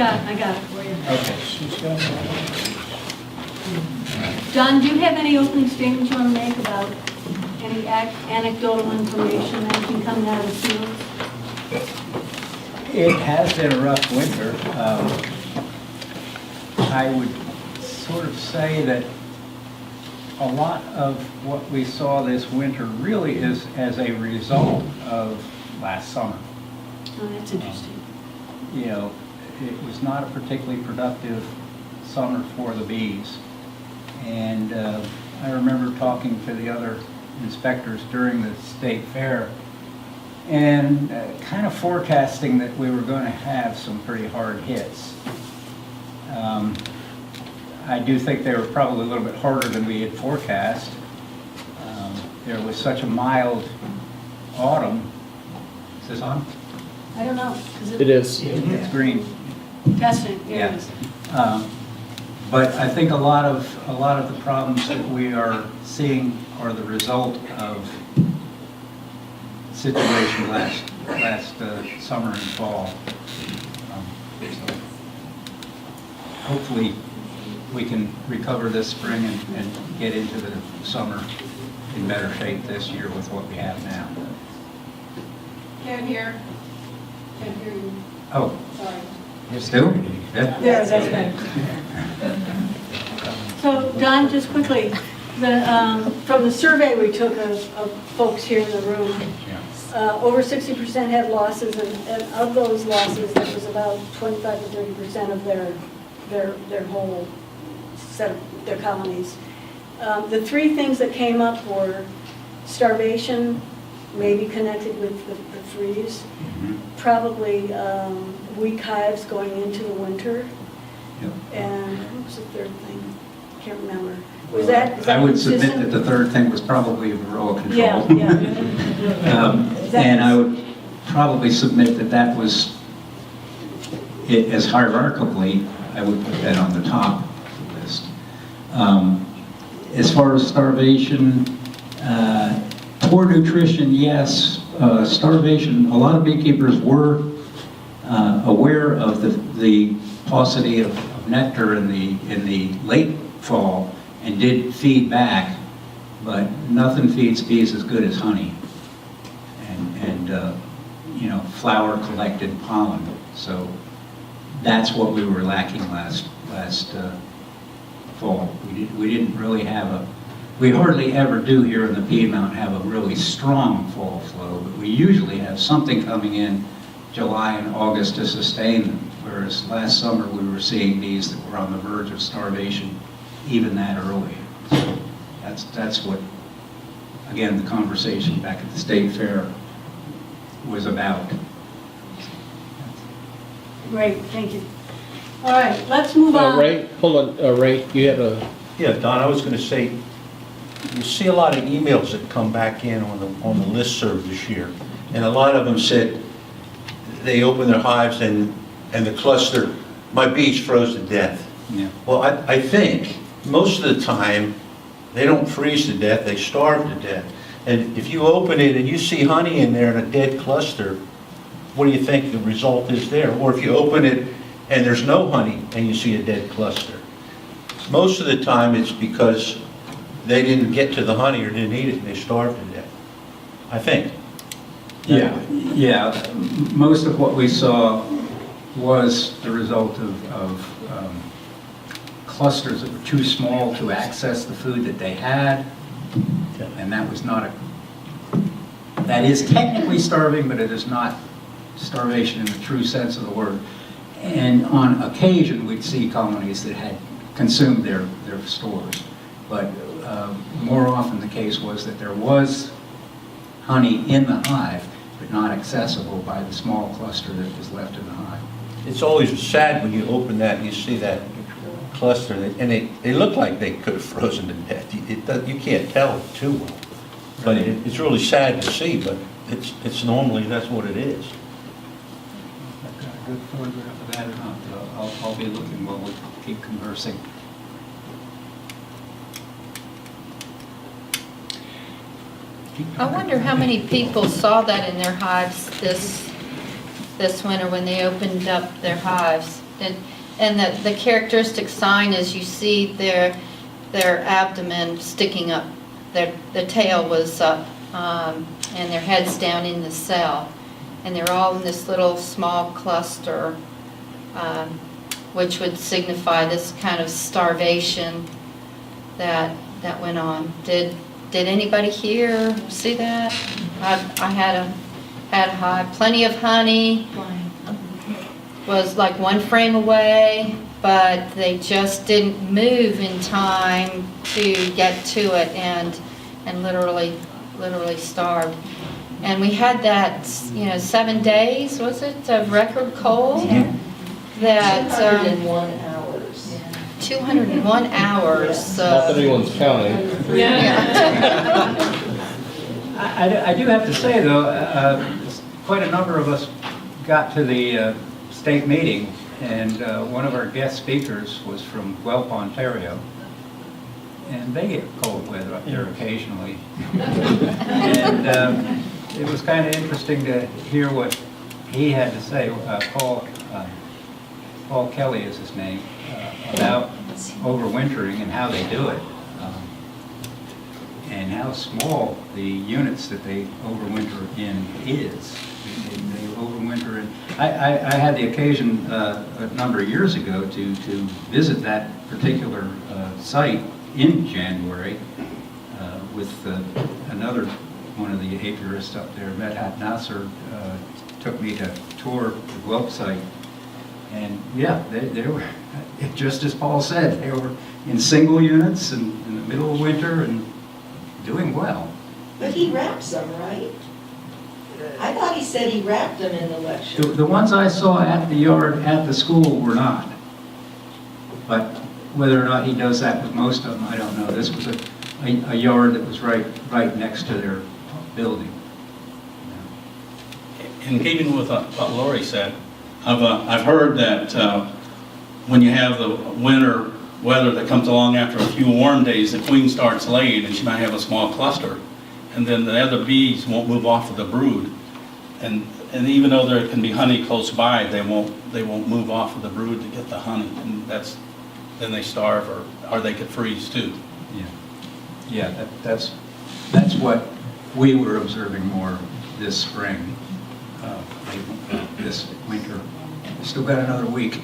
I got it for you. Okay. John, do you have any opening statements you want to make about any anecdotal information that can come out of the field? It has been a rough winter. I would sort of say that a lot of what we saw this winter really is as a result of last summer. Oh, that's interesting. You know, it was not a particularly productive summer for the bees. And I remember talking to the other inspectors during the state fair and kind of forecasting that we were going to have some pretty hard hits. I do think they were probably a little bit harder than we had forecast. There was such a mild autumn. Is this on? I don't know. It is. It's green. Testing, there Yeah. it is. But I think a lot of the problems that we are seeing are the result of situation last summer and fall. So hopefully we can recover this spring and get into the summer in better shape this year with what we have now. Can't hear. Can't hear you. Oh, Sorry. still? Yeah. There, that's better. So, Don, just quickly, from the survey we took of folks here in the room, over 60% had losses, and of those losses, that was about 25 to 30% of their whole set of their colonies. The three things that came up were starvation, maybe connected with the freeze, probably weak hives going into the winter, and what was the third thing? Can't remember. Was that I would submit consistent? that the third thing was probably varroa control. Yeah. And I would probably submit that that was, it as hierarchically, I would put that on the top of the list. As far as starvation, poor nutrition, yes. Starvation, a lot of beekeepers were aware of the paucity of nectar in the late fall and did feed back, but nothing feeds bees as good as honey and you know, flower collected pollen. So that's what we were lacking last fall. We didn't really have we hardly ever do here in the Piedmont have a really strong fall flow, but we usually have something coming in July and August to sustain them, whereas last summer we were seeing bees that were on the verge of starvation even that early. So that's what, again, the conversation back at the State Fair was about. Great, thank you. All right, let's move on. Ray, hold on, Ray, you have a, Yeah, Don, I was going to say, you see a lot of emails that come back in on the listserv this year, and a lot of them said they opened their hives and the cluster, my bees froze to death. Yeah. Well, I think most of the time they don't freeze to death, they starve to death. And if you open it and you see honey in there in a dead cluster, what do you think the result is there? Or if you open it and there's no honey and you see a dead cluster. Most of the time it's because they didn't get to the honey or didn't eat it and they starved to death, I think. Yeah. Most of what we saw was the result of clusters that were too small to access the food that they had, and that was not that is technically starving, but it is not starvation in the true sense of the word. And on occasion, we'd see colonies that had consumed their stores, but more often the case was that there was honey in the hive, but not accessible by the small cluster that was left in the hive. It's always sad when you open that and you see that cluster, and they look like they could have frozen to death. You can't tell too well. But it's really sad to see, but it's normally, that's what it is. I've got a good photograph of that or not, I'll be looking while we keep conversing. I wonder how many people saw that in their hives this winter when they opened up their hives. And the characteristic sign is you see their abdomen sticking up, the tail was up, and their heads down in the cell. And they're all in this little small cluster, which would signify this kind of starvation that went on. Did anybody here see that? I had a hive, plenty of honey, was like 1 frame away, but they just didn't move in time to get to it and literally starved. And we had that, 7 days, was it, of record cold? That 201 hours. 201 hours. Not that anyone's counting. I do have to say, though, quite a number of us got to the state meeting, and one of our guest speakers was from Guelph, Ontario, and they get cold weather up there occasionally. And it was kind of interesting to hear what he had to say. Paul Kelly is his name, about overwintering and how they do it, and how small the units that they overwinter in is. They overwinter in. I had the occasion a number of years ago to visit that particular site in January with another one of the apiarists up there, Medhat Nasser, took me to tour the Guelph site. And yeah, they were, just as Paul said, they were in single units and in the middle of winter and doing well. But he wraps them, right? I thought he said he wrapped them in the lecture. The ones I saw at the yard at the school were not. But whether or not he does that with most of them, I don't know. This was a yard that was right next to their building. In keeping with what Lori said, I've heard that when you have the winter weather that comes along after a few warm days, the queen starts laying and she might have a small cluster, and then the other bees won't move off of the brood, and even though there can be honey close by, they won't move off of the brood to get the honey, and then they starve or they could freeze too. Yeah, that's what we were observing more this spring, this winter. Still got another week.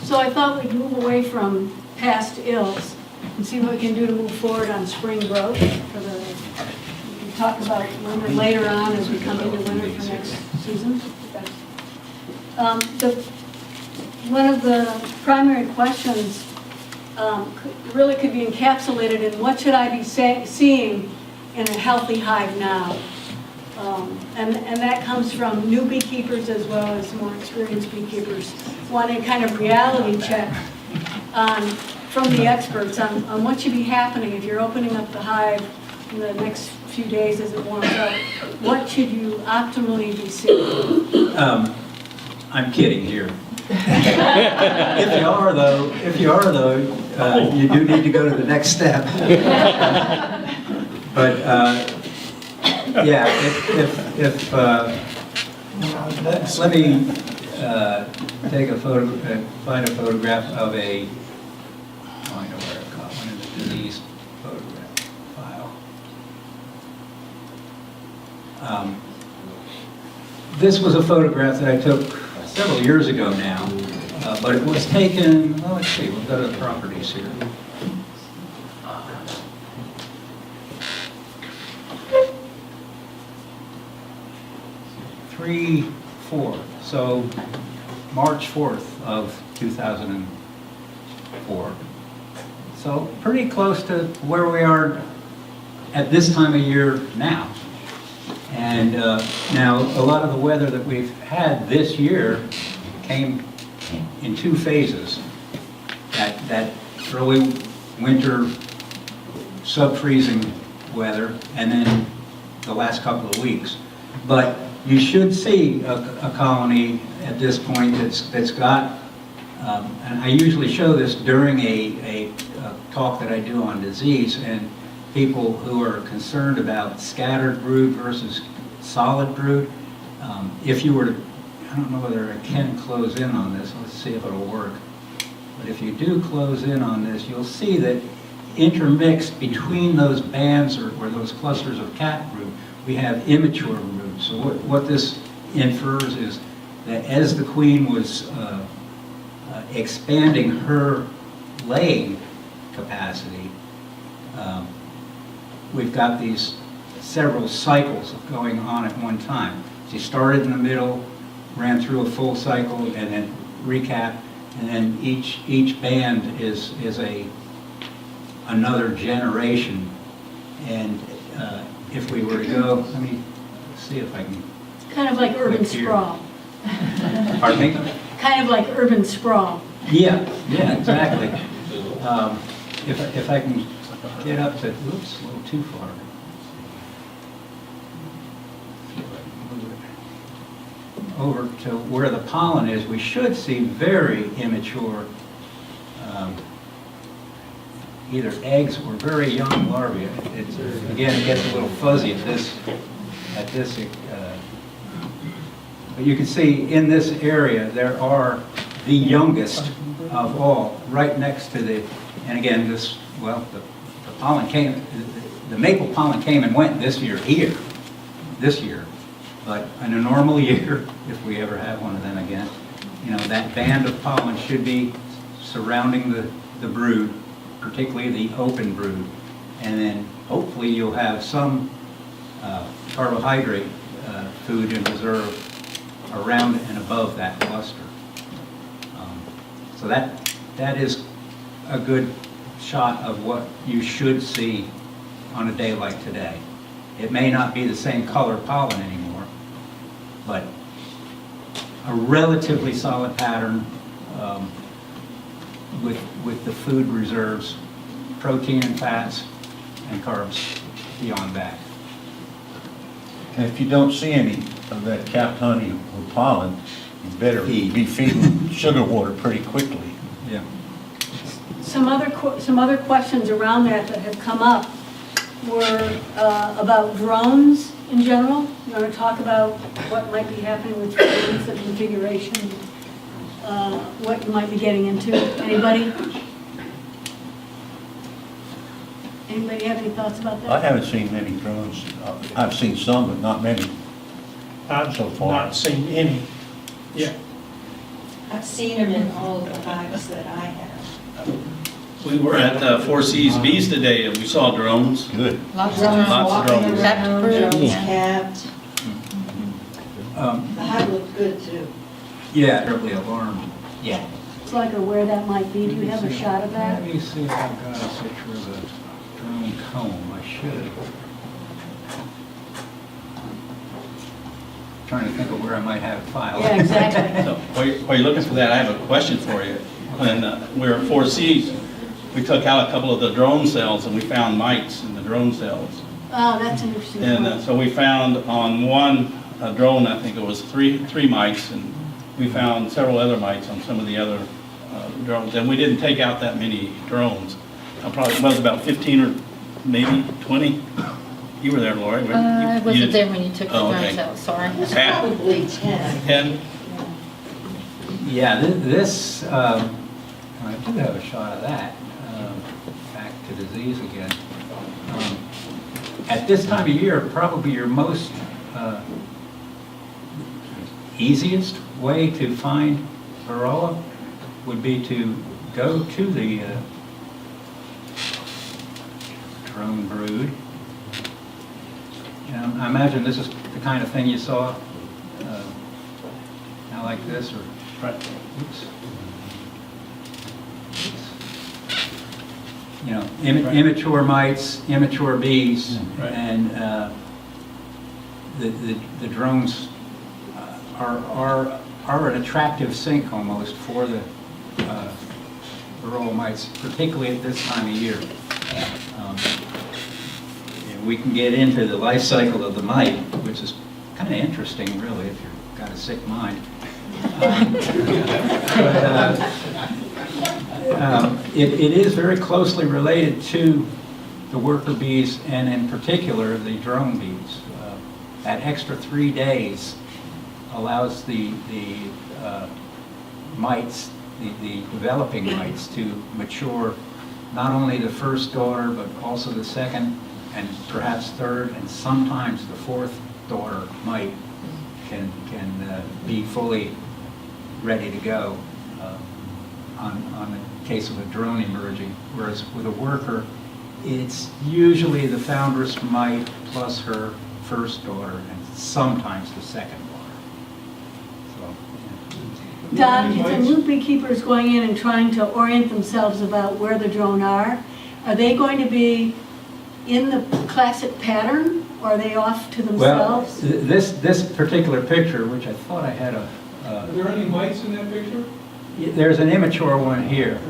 So I thought we'd move away from past ills and see what we can do to move forward on spring growth. We can talk about winter later on as we come into winter for next season. One of the primary questions really could be encapsulated in what should I be seeing in a healthy hive now? And that comes from new beekeepers as well as more experienced beekeepers wanting kind of reality check from the experts on what should be happening if you're opening up the hive in the next few days as it warms up. What should you optimally be seeing? I'm kidding here. If you are though, you do need to go to the next step. But yeah, if let me take a photo, find a photograph of a. Oh, I know where I got one in the disease photograph file. This was a photograph that I took several years ago now, but it was taken, well, let's see, we've got the properties here. So March 4th of 2004. So pretty close to where we are at this time of year now. And now a lot of the weather that we've had this year came in two phases. That early winter sub-freezing weather and then the last couple of weeks. But you should see a colony at this point that's got, and I usually show this during a talk that I do on disease, and people who are concerned about scattered brood versus solid brood. If you were to I don't know whether I can close in on this, let's see if it'll work. But if you do close in on this, you'll see that intermixed between those bands or those clusters of cat brood, we have immature brood. So what this infers is that as the queen was expanding her laying capacity, we've got these several cycles of going on at one time. She started in the middle, ran through a full cycle, and then recap, and then each band is another generation. And if we were to go, let me see if I can. Kind of like urban Click here. sprawl. Pardon me? Kind of like urban sprawl. Yeah, exactly. If I can get up to, oops, a little too far. Over to where the pollen is, we should see very immature, either eggs or very young larvae. Again, it gets a little fuzzy at this, but you can see in this area, there are the youngest of all, right next to the, and again, the pollen came, the maple pollen came and went this year here, this year. But in a normal year, if we ever have one of them again, that band of pollen should be surrounding the brood, particularly the open brood. And then hopefully you'll have some carbohydrate food in reserve around and above that cluster. So that is a good shot of what you should see on a day like today. It may not be the same color pollen anymore, but a relatively solid pattern with the food reserves, protein and fats, and carbs beyond that. And if you don't see any of that capped honey or pollen, you better be feeding sugar water pretty quickly. Yeah. Some other questions around that have come up were about drones in general. You want to talk about what might be happening with drones, the configuration, what you might be getting into? Anybody? Anybody have any thoughts about I that? haven't seen many drones. I've seen some, but not many. I've So far. not seen any. Yeah. I've seen them in all of the hives that I have. We were at Four Seas Bees today, and we saw drones. Good. Lots of Drones drones. Lots of walking drones. Capped around, brood. drones Yeah. capped. The hive looked good too. Yeah, terribly alarmed. Yeah. It's like where that might be. Do you have a shot of that? Let me see if I've got a picture of a drone comb. I should. Trying to think of where I might have it filed. Yeah, exactly. So while you're looking for that, I have a question for you. When we were at Four Seas, we took out a couple of the drone cells, and we found mites in the drone cells. Oh, that's an interesting. And point. so we found on one drone, I think it was three mites, and we found several other mites on some of the other drones. And we didn't take out that many drones. Probably was about 15 or maybe 20. You were there, Lori. I You wasn't didn't- there when you took the Oh, drones okay. out, sorry. It's Pat? probably 10. 10? Yeah, this, I do have a shot of that. Back to disease again. At this time of year, probably your most easiest way to find varroa would be to go to the drone brood. I imagine this is the kind of thing you saw now like this, or Right. oops. Immature mites, immature bees, Right. and the drones are an attractive sink almost for the varroa mites, particularly at this time of year. And we can get into the life cycle of the mite, which is kind of interesting, really, if you've got a sick mind. It is very closely related to the worker bees, and in particular the drone bees. That extra 3 days allows the mites, the developing mites to mature not only the first daughter, but also the second and perhaps third, and sometimes the fourth daughter mite can be fully ready to go on the case of a drone emerging. Whereas with a worker, it's usually the foundress mite plus her first daughter and sometimes the second daughter. So, Don, if the new beekeepers going in and trying to orient themselves about where the drone are they going to be in the classic pattern, or are they off to well, themselves? this particular picture, which I thought I had Are there any mites in that picture? there's an immature one here,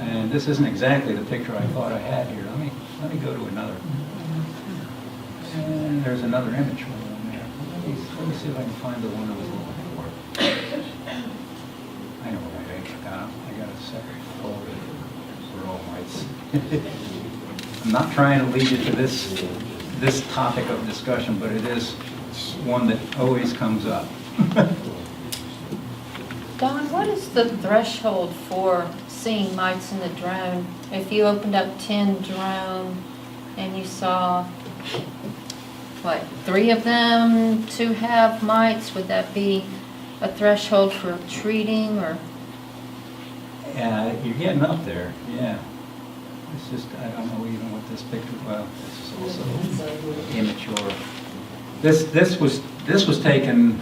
and this isn't exactly the picture I thought I had here. Let me go to another. And there's another immature one there. Let me see if I can find the one I was looking for. I know what I got a separate folder for all mites. I'm not trying to lead you to this topic of discussion, but it is one that always comes up. Don, what is the threshold for seeing mites in the drone? If you opened up 10 drone and you saw, what, 3 of them to have mites, would that be a threshold for treating, or? You're getting up there, yeah. It's just, I don't know even what this picture, well, this is also immature. This was taken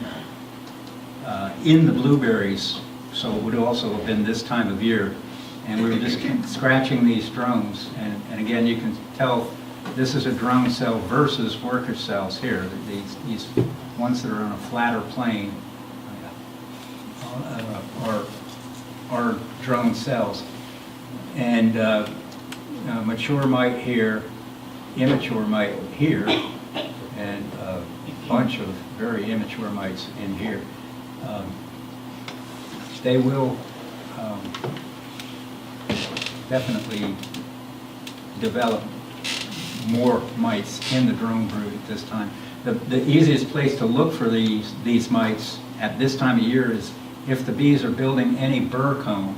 in the blueberries, so it would also have been this time of year. And we were just scratching these drones, and again, you can tell this is a drone cell versus worker cells here. These ones that are on a flatter plane are drone cells. And mature mite here, immature mite here, and a bunch of very immature mites in here. They will definitely develop more mites in the drone brood at this time. The easiest place to look for these mites at this time of year is if the bees are building any burr comb.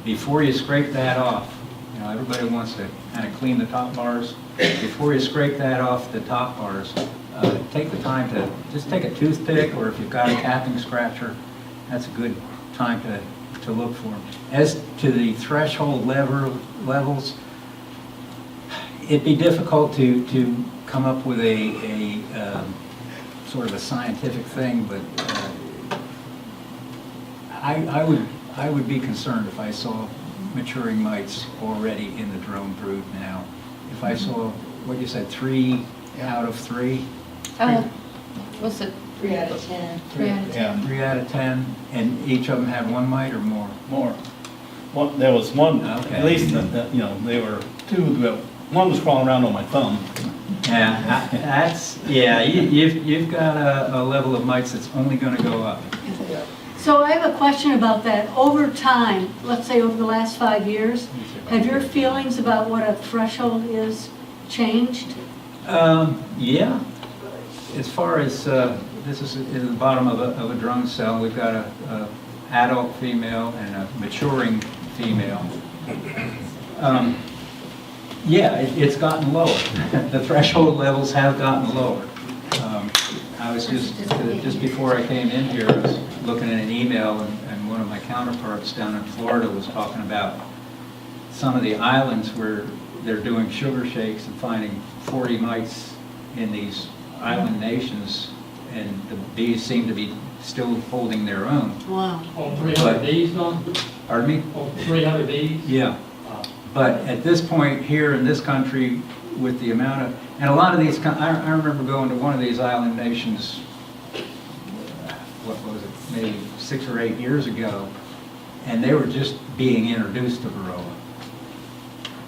Before you scrape that off, everybody wants to kind of clean the top bars. Before you scrape that off the top bars, take the time to just take a toothpick, or if you've got a capping scratcher, that's a good time to look for them. As to the threshold levels, it'd be difficult to come up with a sort of a scientific thing, but I would be concerned if I saw maturing mites already in the drone brood now. If I saw, what you said, 3 out of 3? Was it 3 out of 10. 3 out of 10? 3 out of 10, and each of them had 1 mite or more? More. There was one, Okay. at least, they were 2, one was crawling around on my thumb. Yeah, you've got a level of mites that's only going to go up. So I have a question about that. Over time, let's say over the last 5 years, have your feelings about what a threshold is changed? Yeah. As far as, this is in the bottom of a drone cell, we've got a adult female and a maturing female. Yeah, it's gotten lower. The threshold levels have gotten lower. I was just before I came in here, I was looking at an email, and one of my counterparts down in Florida was talking about some of the islands where they're doing sugar shakes and finding 40 mites in these island nations, and the bees seem to be still holding their own. Wow. Oh, 300 bees, Don? Pardon me? Oh, 300 bees? Yeah. But at this point here in this country, with the amount of, and a lot of these, I remember going to one of these island nations, what was it, maybe 6 or 8 years ago, and they were just being introduced to varroa.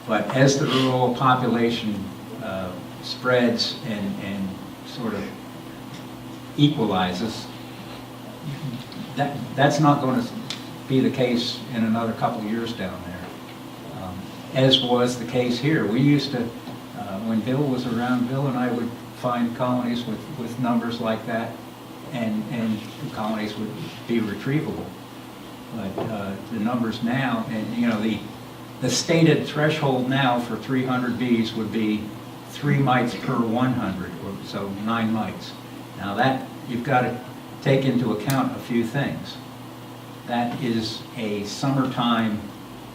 But as the varroa population spreads and sort of equalizes, that's not going to be the case in another couple of years down there. As was the case here. We used to, when Bill was around, Bill and I would find colonies with numbers like that and the colonies would be retrievable. But the numbers now, and you know, the stated threshold now for 300 bees would be 3 mites per 100, or so 9 mites. Now that, you've got to take into account a few things. That is a summertime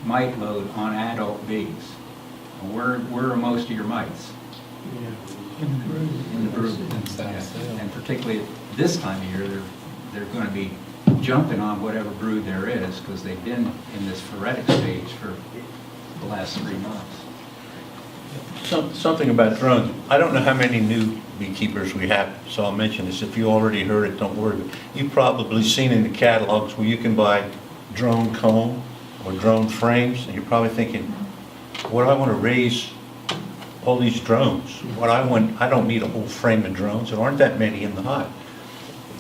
mite load on adult bees. Where are most of your mites? In the brood. And particularly this time of year, they're going to be jumping on whatever brood there is because they've been in this phoretic stage for the last 3 months. Something about drones. I don't know how many new beekeepers we have, so I'll mention this. If you already heard it, don't worry. You've probably seen in the catalogs where you can buy drone comb or drone frames, and you're probably thinking, what do I want to raise all these drones? I don't need a whole frame of drones. There aren't that many in the hive.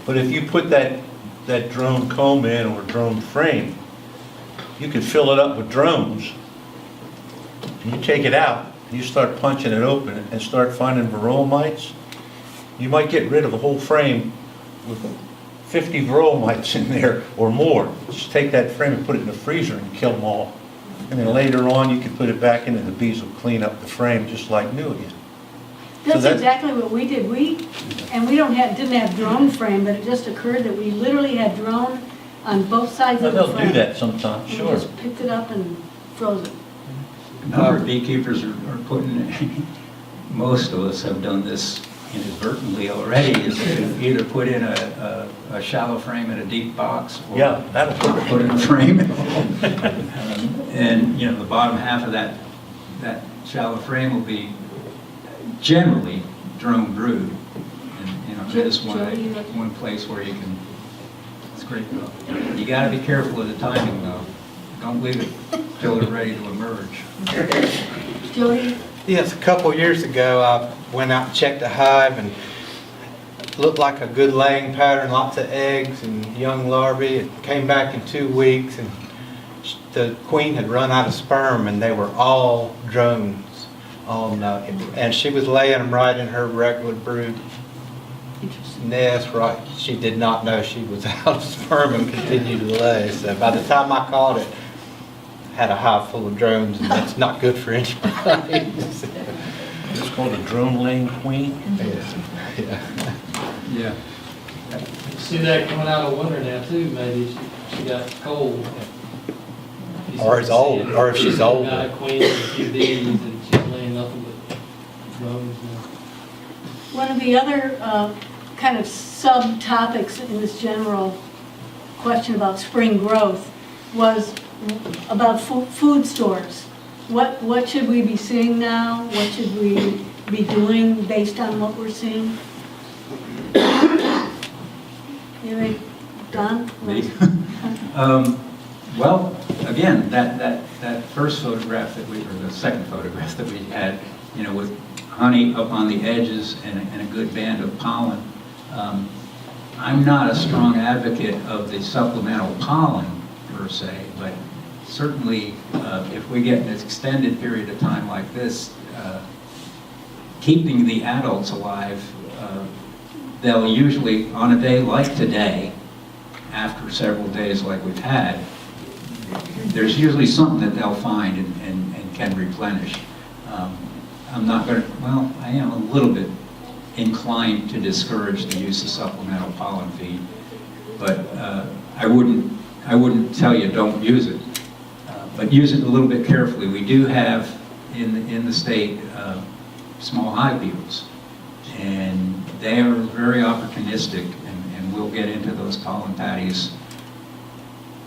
But if you put that drone comb in or drone frame, you can fill it up with drones. And you take it out, and you start punching it open and start finding varroa mites. You might get rid of a whole frame with 50 varroa mites in there or more. Just take that frame and put it in the freezer and kill them all. And then later on, you can put it back in and the bees will clean up the frame just like new again. That's that's- exactly what we did. We didn't have drone frame, but it just occurred that we literally had drone on both sides of the They'll frame. do that sometimes, And sure. we just picked it up and froze it. A number of beekeepers are putting, most of us have done this inadvertently already, is to either put in a shallow frame in a deep box or Yeah, that'll put in a frame. And, you know, the bottom half of that shallow frame will be generally drone brood. And, you know, there's one place where you can, it's great. You gotta be careful of the timing though. Don't leave it till they're ready to emerge. Jody? Yes, a couple years ago, I went out and checked the hive and it looked like a good laying pattern, lots of eggs and young larvae. It came back in 2 weeks and the queen had run out of sperm and they were all drones. And she was laying them right in her regular brood nest, right? She did not know she was out of sperm and continued to lay. So by the time I caught it, had a hive full of drones, and that's not good for anybody. It's called a drone laying queen. Yeah. See that coming out of winter now too, maybe she got cold. Or is old, or if she's Got older. a queen and a few bees and she's laying nothing but drones now. One of the other kind of subtopics in this general question about spring growth was about food stores. What should we be seeing now? What should we be doing based on what we're seeing? Anyway, Don? Me? Well, again, that first photograph or the second photograph that we had, you know, with honey up on the edges and a good band of pollen. I'm not a strong advocate of the supplemental pollen per se, but certainly if we get an extended period of time like this, keeping the adults alive, they'll usually, on a day like today, after several days like we've had, there's usually something that they'll find and can replenish. I'm not going to, well, I am a little bit inclined to discourage the use of supplemental pollen feed, but I wouldn't tell you don't use it, but use it a little bit carefully. We do have in the state small hive beetles, and they are very opportunistic and will get into those pollen patties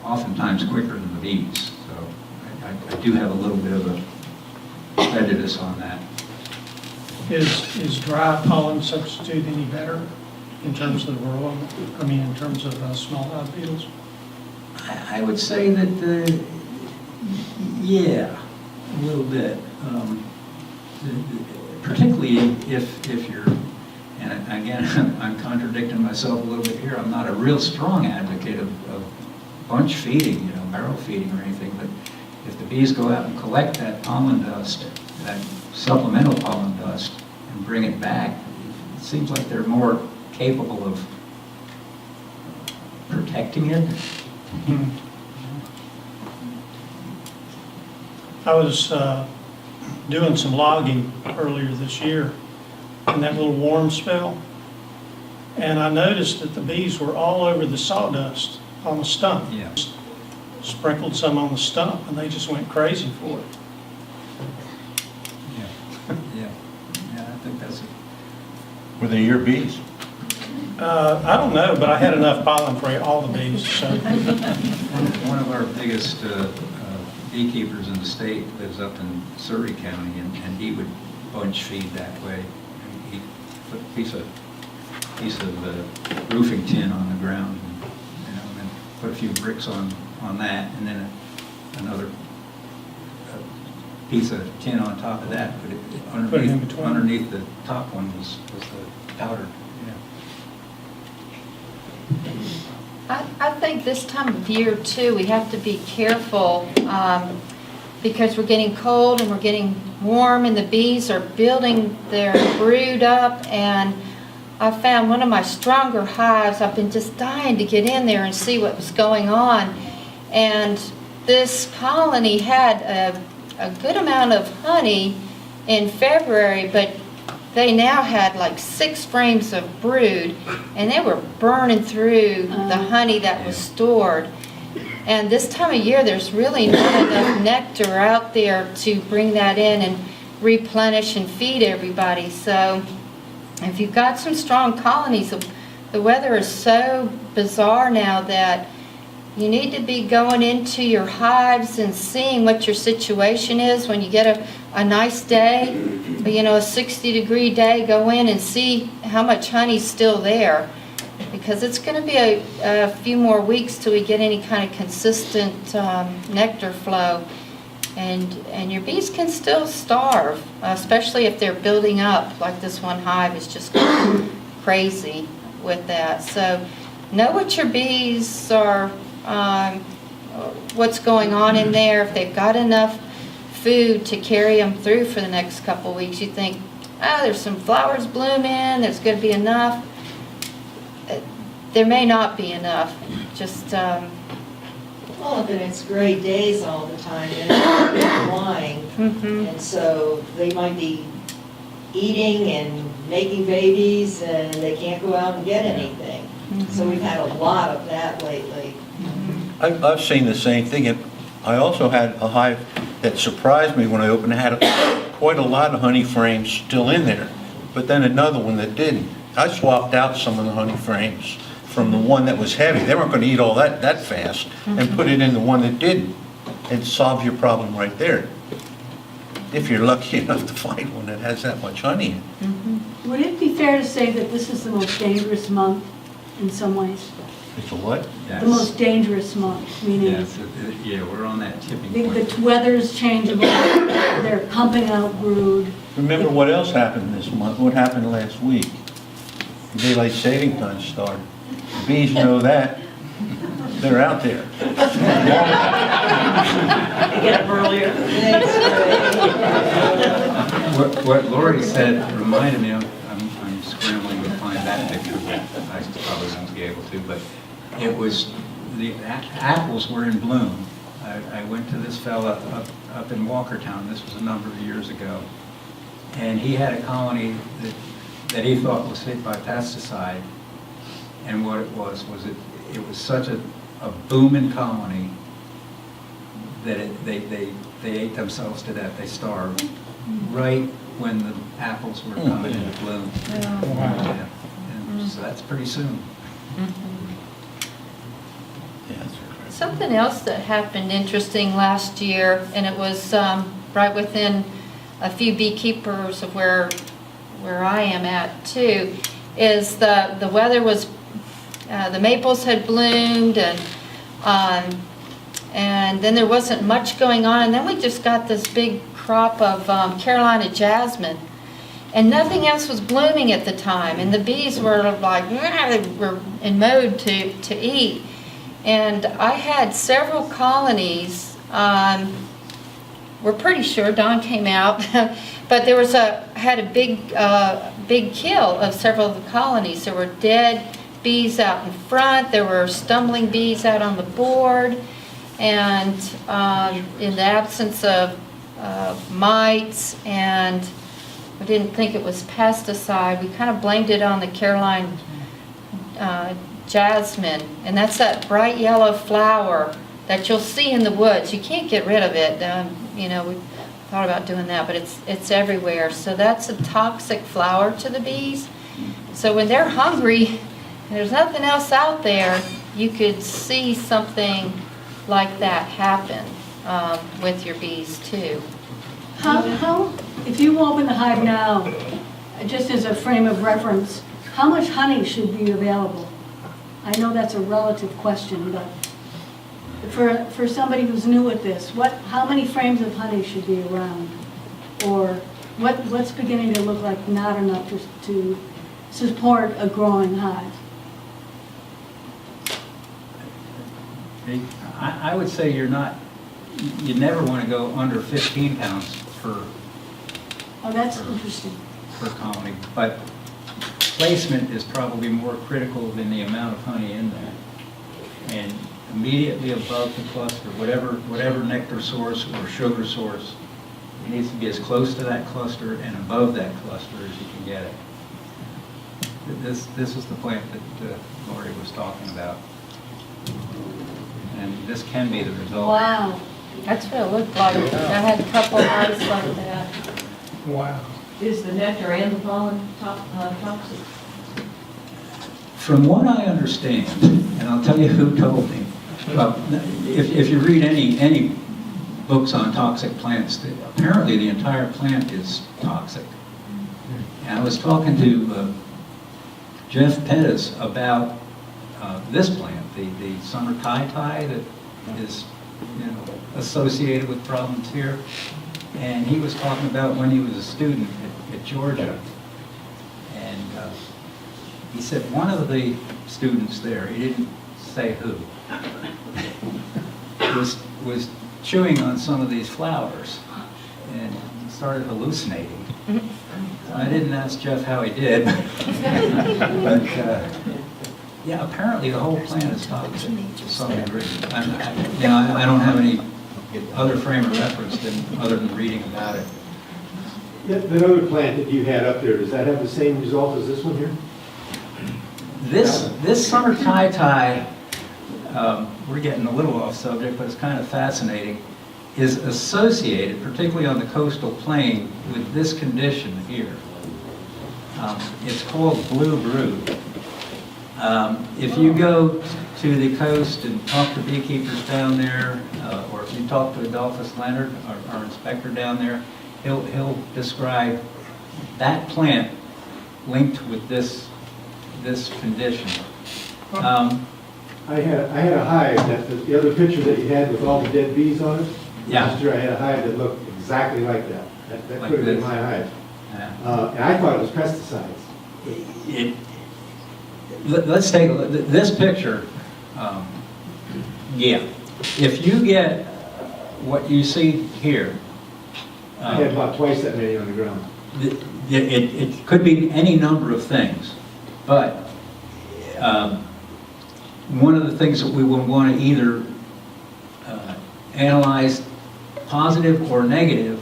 oftentimes quicker than the bees. So I do have a little bit of a prejudice on that. Is dry pollen substitute any better in terms of varroa? I mean, in terms of small hive beetles? I would say that, yeah, a little bit. Particularly if you're, and again, I'm contradicting myself a little bit here, I'm not a real strong advocate of bunch feeding, you know, barrel feeding or anything, but if the bees go out and collect that pollen dust, that supplemental pollen dust, and bring it back, it seems like they're more capable of protecting it. I was doing some logging earlier this year in that little warm spell, and I noticed that the bees were all over the sawdust on the stump. Yeah. Sprinkled some on the stump, and they just went crazy for it. Yeah, I think that's it. Were they your bees? I don't know, but I had enough pollen for all the bees, so. One of our biggest beekeepers in the state lives up in Surrey County, and he would bunch feed that way. And he'd put a piece of roofing tin on the ground, and then put a few bricks on that, and then another piece of tin on top of that. But Put it in between. underneath the top one was the powder. I think this time of year too, we have to be careful because we're getting cold and we're getting warm and the bees are building their brood up, and I found one of my stronger hives, I've been just dying to get in there and see what was going on. And this colony had a good amount of honey in February, but they now had like 6 frames of brood, and they were burning through the honey that was stored. And this time of year, there's really not enough nectar out there to bring that in and replenish and feed everybody. So if you've got some strong colonies, the weather is so bizarre now that you need to be going into your hives and seeing what your situation is. When you get a nice day, a 60-degree day, go in and see how much honey's still there, because it's going to be a few more weeks till we get any kind of consistent nectar flow. And your bees can still starve, especially if they're building up, like this one hive is just going crazy with that. So know what your bees are, what's going on in there. If they've got enough food to carry them through for the next couple weeks, you think, there's some flowers blooming, there's going to be enough. There may not be enough. Just Well, if it's great days all the time, then it's flying. And so they might be eating and making babies, and they can't go out and get anything. So we've had a lot of that lately. I've seen the same thing, and I also had a hive that surprised me when I opened it. Had quite a lot of honey frames still in there, but then another one that didn't. I swapped out some of the honey frames from the one that was heavy. They weren't going to eat all that fast, and put it in the one that didn't. It solves your problem right there, if you're lucky enough to find one that has that much honey in it. Would it be fair to say that this is the most dangerous month in some ways? It's a what? The most dangerous month, meaning Yes, yeah, we're on that tipping point. the weather's changeable, they're pumping out brood. Remember what else happened this month? What happened last week? Daylight saving time started. Bees know that. They're out there. Get up earlier. What Lori said reminded me of, I'm scrambling to find that picture, but I probably won't be able to, but it was, the apples were in bloom. I went to this fella up in Walkertown, this was a number of years ago, and he had a colony that he thought was hit by pesticide, and what it was it was such a booming colony that they ate themselves to death. They starved right when the apples were coming into bloom. Yeah. And so that's pretty soon. something else that happened interesting last year, and it was right within a few beekeepers of where I am at too, is the weather was, the maples had bloomed, and then there wasn't much going on, and then we just got this big crop of Carolina jasmine, and nothing else was blooming at the time, and the bees were like, they were in mode to eat. And I had several colonies, we're pretty sure, Dawn came out, but there was had a big kill of several of the colonies. There were dead bees out in front, there were stumbling bees out on the board, and in the absence of mites, and we didn't think it was pesticide, we kind of blamed it on the Caroline jasmine, and that's that bright yellow flower that you'll see in the woods. You can't get rid of it. You know, we thought about doing that, but it's everywhere. So that's a toxic flower to the bees. So when they're hungry and there's nothing else out there, you could see something like that happen with your bees too. How, if you open the hive now, just as a frame of reference, how much honey should be available? I know that's a relative question, but for somebody who's new at this, how many frames of honey should be around? Or what's beginning to look like not enough to support a growing hive? I would say you never want to go under 15 pounds per Oh, that's interesting. colony, but placement is probably more critical than the amount of honey in there. And immediately above the cluster, whatever nectar source or sugar source, it needs to be as close to that cluster and above that cluster as you can get it. This is the plant that Lori was talking about. And this can be the result. Wow. That's what it looked like. I had a couple of eyes like that. Wow. Is the nectar and the pollen toxic? From what I understand, and I'll tell you who told me, if you read any books on toxic plants, apparently the entire plant is toxic. And I was talking to Jeff Pettis about this plant, the summer tai-tai that is associated with problems here. And he was talking about when he was a student at Georgia. And he said one of the students there, he didn't say who, was chewing on some of these flowers and started hallucinating. I didn't ask Jeff how he did, but yeah, apparently the whole plant is toxic to some degree. I don't have any other frame of reference other than reading about it. That other plant that you had up there, does that have the same result as this one here? This summer tai-tai, we're getting a little off subject, but it's kind of fascinating, is associated, particularly on the coastal plain, with this condition here. It's called blue brood. If you go to the coast and talk to beekeepers down there, or if you talk to Adolphus Leonard, our inspector down there, he'll describe that plant linked with this condition. I had a hive, the other picture that you had with all the dead bees on it. Yeah. Last year I had a hive that looked exactly like that. That Like could have been this. my hive. Yeah. And I thought it was pesticides. Let's take a look. This picture, yeah. If you get what you see here, I had about twice that many on the ground. it could be any number of things, but one of the things that we will want to either analyze positive or negative,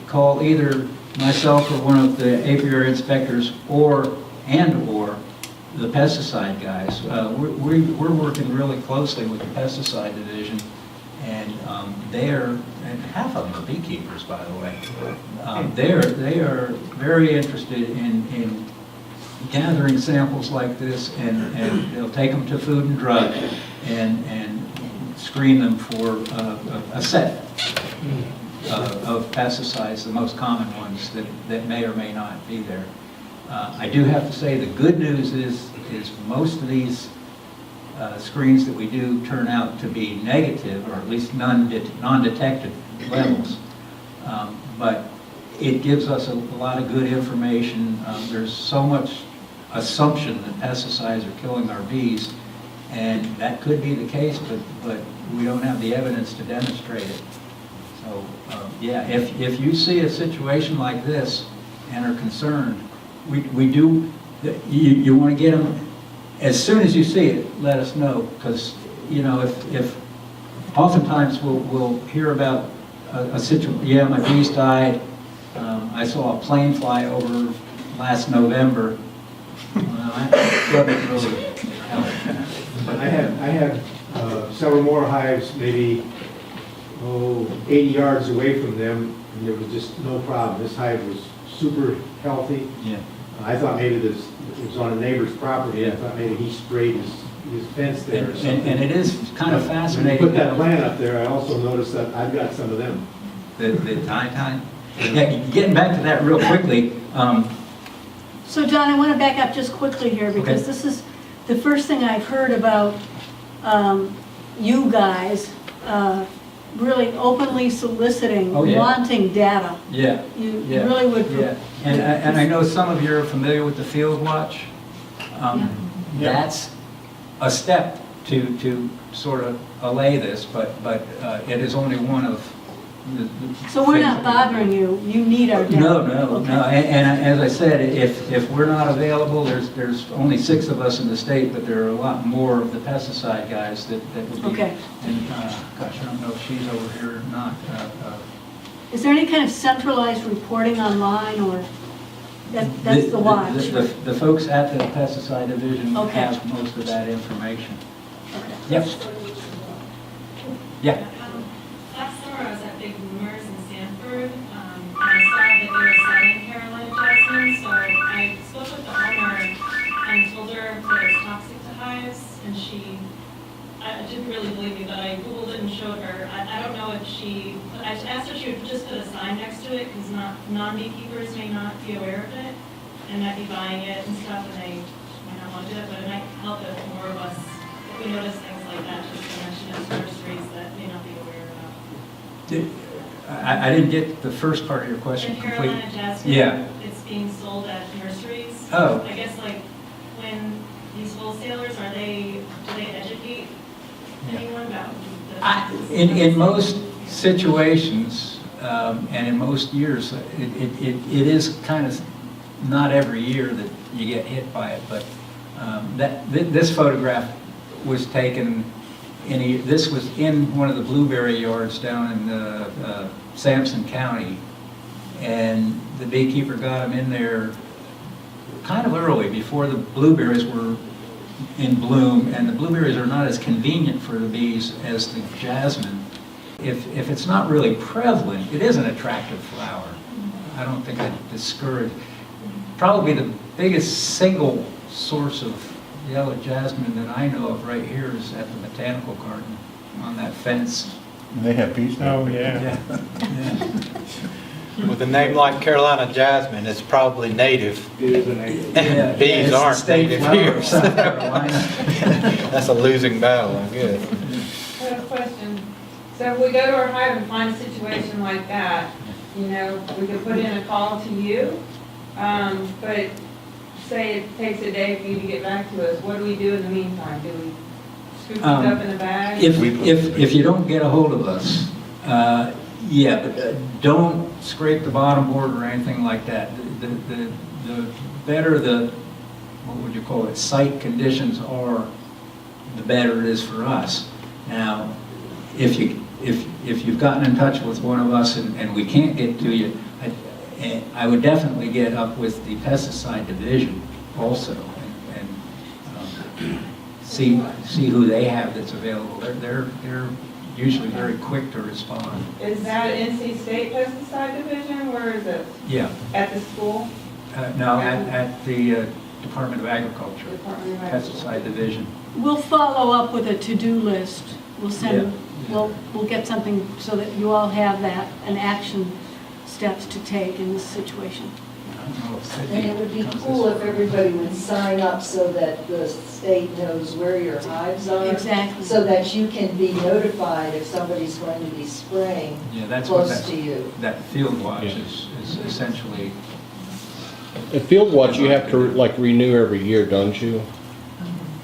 call either myself or one of the apiary inspectors or the pesticide guys. We're working really closely with the pesticide division, and and half of them are beekeepers, by the way. They are very interested in gathering samples like this, and they'll take them to Food and Drug and screen them for a set of pesticides, the most common ones that may or may not be there. I do have to say the good news is most of these screens that we do turn out to be negative, or at least non-detected levels. But it gives us a lot of good information. There's so much assumption that pesticides are killing our bees, and that could be the case, but we don't have the evidence to demonstrate it. So, yeah, if you see a situation like this and are concerned, you want to get them as soon as you see it, let us know, because, you know, if oftentimes we'll hear about a situation, yeah, my bees died, I saw a plane fly over last November. Well, that doesn't really help. I have several more hives, maybe, 80 yards away from them, and there was just no problem. This hive was super healthy. Yeah. I thought maybe it was on a neighbor's property. I thought maybe he sprayed his fence there or something. And it is kind of When you fascinating. put that plant up there, I also noticed that I've got some of them. The time. Yeah, getting back to that real quickly, So John, I want to back up just quickly here, because Okay. this is the first thing I've heard about you guys really openly soliciting, Oh, yeah. wanting data. yeah. You Yeah, really would. Yeah, and I know some of you are familiar with the Field Watch. That's a step to sort of allay this, but it is only one of the So we're things not that we do. bothering you, you need our data? No, Okay. and as I said, if we're not available, there's only 6 of us in the state, but there are a lot more of the pesticide guys that would be. Okay. And, gosh, I don't know if she's over here or not. Is there any kind of centralized reporting online, or that's the watch? The folks at the pesticide division Okay. have most of that information. Okay. Yep. Yeah. Last summer, I was at Big Boomers in Sanford, and I saw that they were selling Carolina jasmine, so I spoke with the owner and told her that it's toxic to hives, and I didn't really believe me, but I Googled it and showed her. I don't know if I asked her if she would just put a sign next to it, because non-beekeepers may not be aware of it, and might be buying it and stuff, and they might not want to do it, but it might help if more of us, if we notice things like that, just to mention it to nurseries that may not be aware of. I didn't get the first part of your question In completely. Carolina jasmine, Yeah. it's being sold at nurseries. Oh. I guess like when these wholesalers, do they educate anyone about the? In most situations, and in most years, it is kind of not every year that you get hit by it, but this photograph was taken this was in one of the blueberry yards down in Sampson County, and the beekeeper got them in there kind of early, before the blueberries were in bloom, and the blueberries are not as convenient for the bees as the jasmine. If it's not really prevalent, it is an attractive flower. I don't think I'd discourage. Probably the biggest single source of yellow jasmine that I know of right here is at the botanical garden on that fence. They have bees there. Oh, yeah. With a name like Carolina jasmine, it's probably native. It is a nice. Yeah, Bees it's the aren't state native flower here. of South Carolina. That's a losing battle, I guess. I have a question. So if we go to our hive and find a situation like that, you know, we could put in a call to you, but say it takes a day for you to get back to us, what do we do in the meantime? Do we scoop it up in a bag? If you don't get a hold of us, yeah, but don't scrape the bottom board or anything like that. The better the, what would you call it, site conditions are, the better it is for us. Now, if you've gotten in touch with one of us and we can't get to you, I would definitely get up with the pesticide division also and see who they have that's available. They're usually very quick to respond. Is that NC State Pesticide Division? Where is it? Yeah. At the school? No, at the Department of Agriculture, Department of Agriculture. pesticide division. We'll follow up with a to-do list. We'll send, Yeah. we'll get something so that you all have that, and action steps to take in this situation. I don't know if And it would be comes cool this if way. everybody would sign up so that the state knows where your hives are. Exactly. So that you can be notified if somebody's going to be spraying Yeah, that's what close to you. that field watch is essentially. At Field Watch, you have to like renew every year, don't you?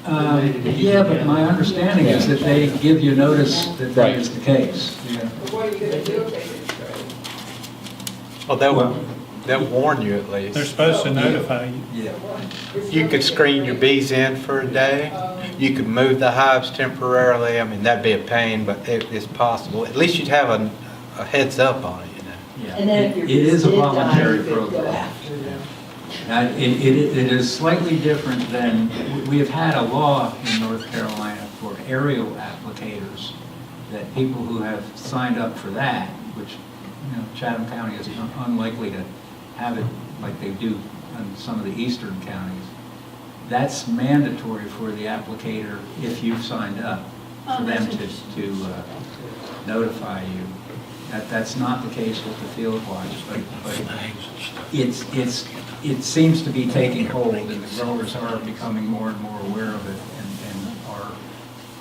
Yeah, but my understanding is that they give you notice that that is the case. Yeah. But what are you going to do if they get sprayed? Well, They'll warn you at least. They're supposed to notify you. Yeah. You could screen your bees in for a day. You could move the hives temporarily. I mean, that'd be a pain, but it's possible. At least you'd have a heads up on it, you know. Yeah. And then if your It is a bees did die, voluntary you could go program. after them. It is slightly different than, we have had a law in North Carolina for aerial applicators, that people who have signed up for that, which, you know, Chatham County is unlikely to have it like they do in some of the eastern counties. That's mandatory for the applicator if you've signed up, for Oh, them that's to interesting. notify you. That's not the case with the field watch, but it seems to be taking hold, and the growers are becoming more and more aware of it, and are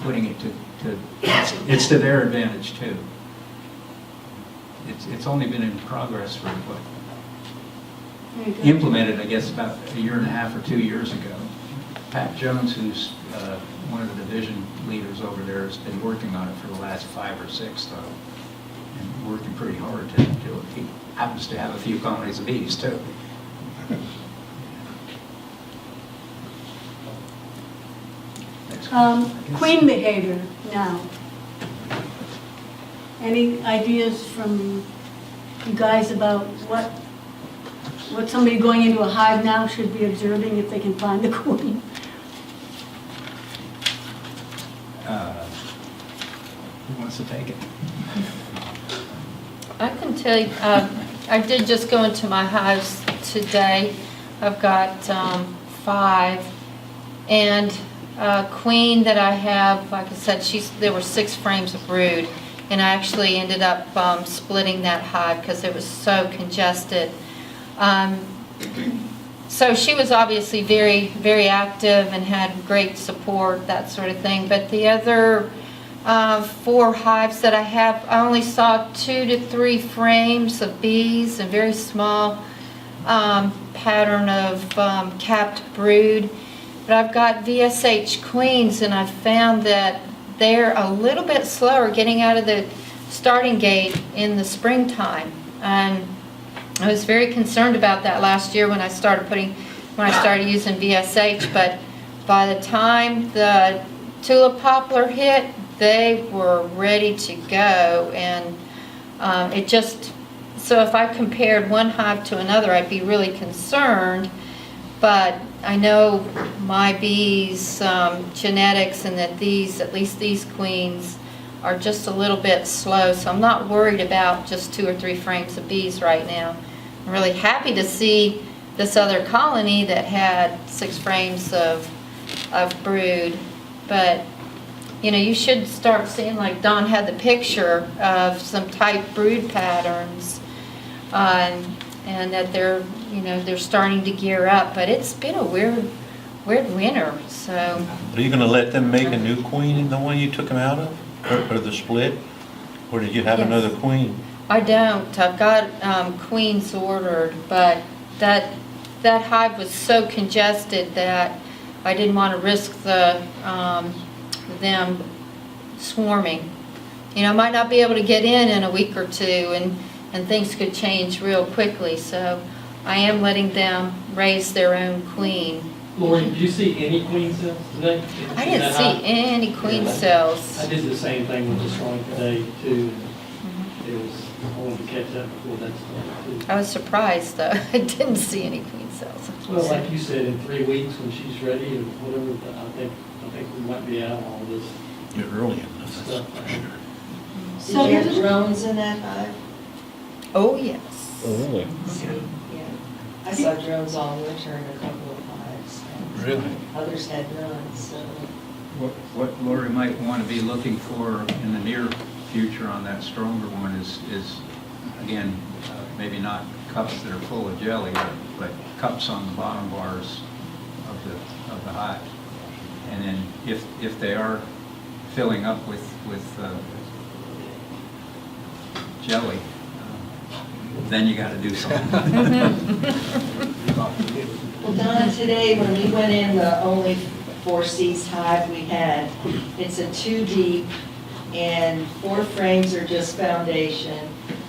putting it it's to their advantage too. It's only been in progress for what, Very good. implemented, I guess, about a year and a half or 2 years ago. Pat Jones, who's one of the division leaders over there, has been working on it for the last 5 or 6, though, and working pretty hard to do it. He happens to have a few colonies of bees, too. Queen behavior now. Any ideas from you guys about what somebody going into a hive now should be observing if they can find the queen? Who wants to take it? I can tell you, I did just go into my hives today. I've got 5, and queen that I have, like I said, there were 6 frames of brood, and I actually ended up splitting that hive because it was so congested. So she was obviously very, very active and had great support, that sort of thing. But the other 4 hives that I have, I only saw 2 to 3 frames of bees, a very small pattern of capped brood. But I've got VSH queens, and I've found that they're a little bit slower getting out of the starting gate in the springtime. And I was very concerned about that last year when I started using VSH, but by the time the tulip poplar hit, they were ready to go, and so if I compared one hive to another, I'd be really concerned, but I know my bees' genetics, and that at least these queens, are just a little bit slow, so I'm not worried about just 2 or 3 frames of bees right now. I'm really happy to see this other colony that had 6 frames of brood, but you should start seeing, like Don had the picture of some tight brood patterns, and that they're starting to gear up, but it's been a weird winter, so. Are you gonna let them make a new queen in the one you took them out of, or the split? Or did you have Yes. another queen? I don't. I've got queens ordered, but that hive was so congested that I didn't want to risk them swarming. I might not be able to get in a week or 2, and things could change real quickly. So I am letting them raise their own queen. Lori, did you see any queen cells today? I didn't see any queen cells. I did the same thing with the strong today too. It was, I wanted to catch up before that started too. I was surprised though. I didn't see any queen cells. Well, like you said, in 3 weeks when she's ready or whatever, I think we might be out of all this You're early enough. stuff. Did you have drones in that hive? Oh, yes. Oh, really? Yeah. I saw drones all winter in a couple of hives. and Really? Others had none, so. What Lori might want to be looking for in the near future on that stronger one is again, maybe not cups that are full of jelly, but cups on the bottom bars of the hive. And then if they are filling up with jelly, then you got to do something. Well, Donna, today when we went in, the only 4 C's hive we had, it's a 2 deep, and 4 frames are just foundation,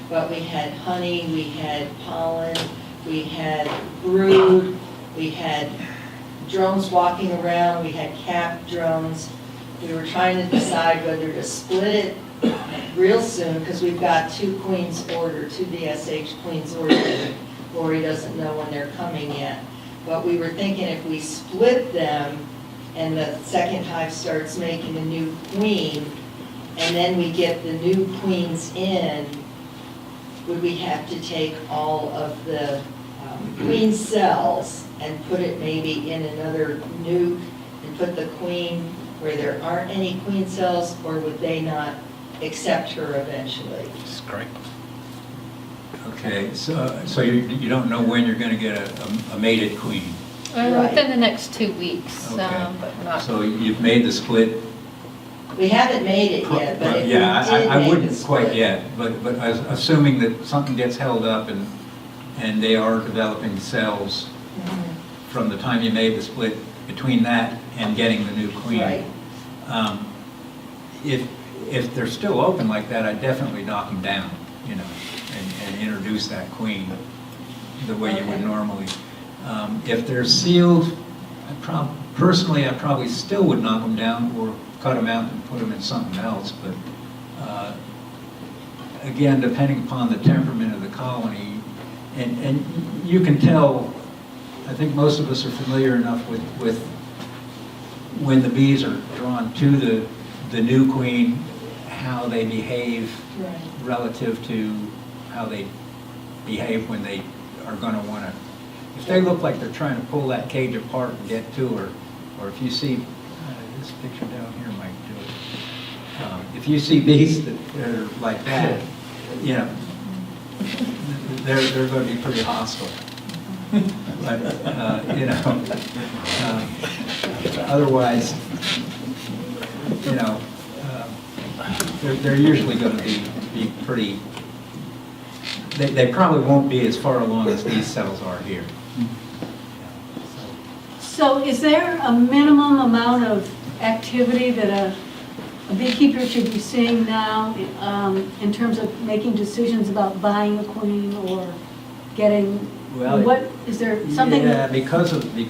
but we had honey, we had pollen, we had brood, we had drones walking around, we had capped drones. We were trying to decide whether to split it real soon, because we've got 2 queens ordered, 2 DSH queens ordered. Lori doesn't know when they're coming yet. But we were thinking if we split them and the second hive starts making a new queen, and then we get the new queens in, would we have to take all of the queen cells and put it maybe in another nuke and put the queen where there aren't any queen cells, or would they not accept her eventually? It's great. Okay, so you don't know when you're going to get a mated queen? Right. Within the next 2 weeks, Okay. but not. So you've made the split? We haven't made it yet, but if we did Yeah, I make wouldn't the quite split- yet, but assuming that something gets held up and they are developing cells Mhm. from the time you made the split, between that and getting the new queen. Right. If they're still open like that, I'd definitely knock them down, you know, and introduce that queen the way you would Okay. normally. If they're sealed, personally, I probably still would knock them down or cut them out and put them in something else, but again, depending upon the temperament of the colony, and you can tell, I think most of us are familiar enough with when the bees are drawn to the new queen, how they behave Right. relative to how they behave when they are going to want to, if they look like they're trying to pull that cage apart and get to her, or if you see, this picture down here might do it. If you see bees that are like that, you know, they're going to be pretty hostile. But, you know, otherwise, you know, they're usually going to be pretty, they probably won't be as far along as these cells are here. So is there a minimum amount of activity that a beekeeper should be seeing now in terms of making decisions about buying a queen or getting, Well, what, is there something? Yeah, because of the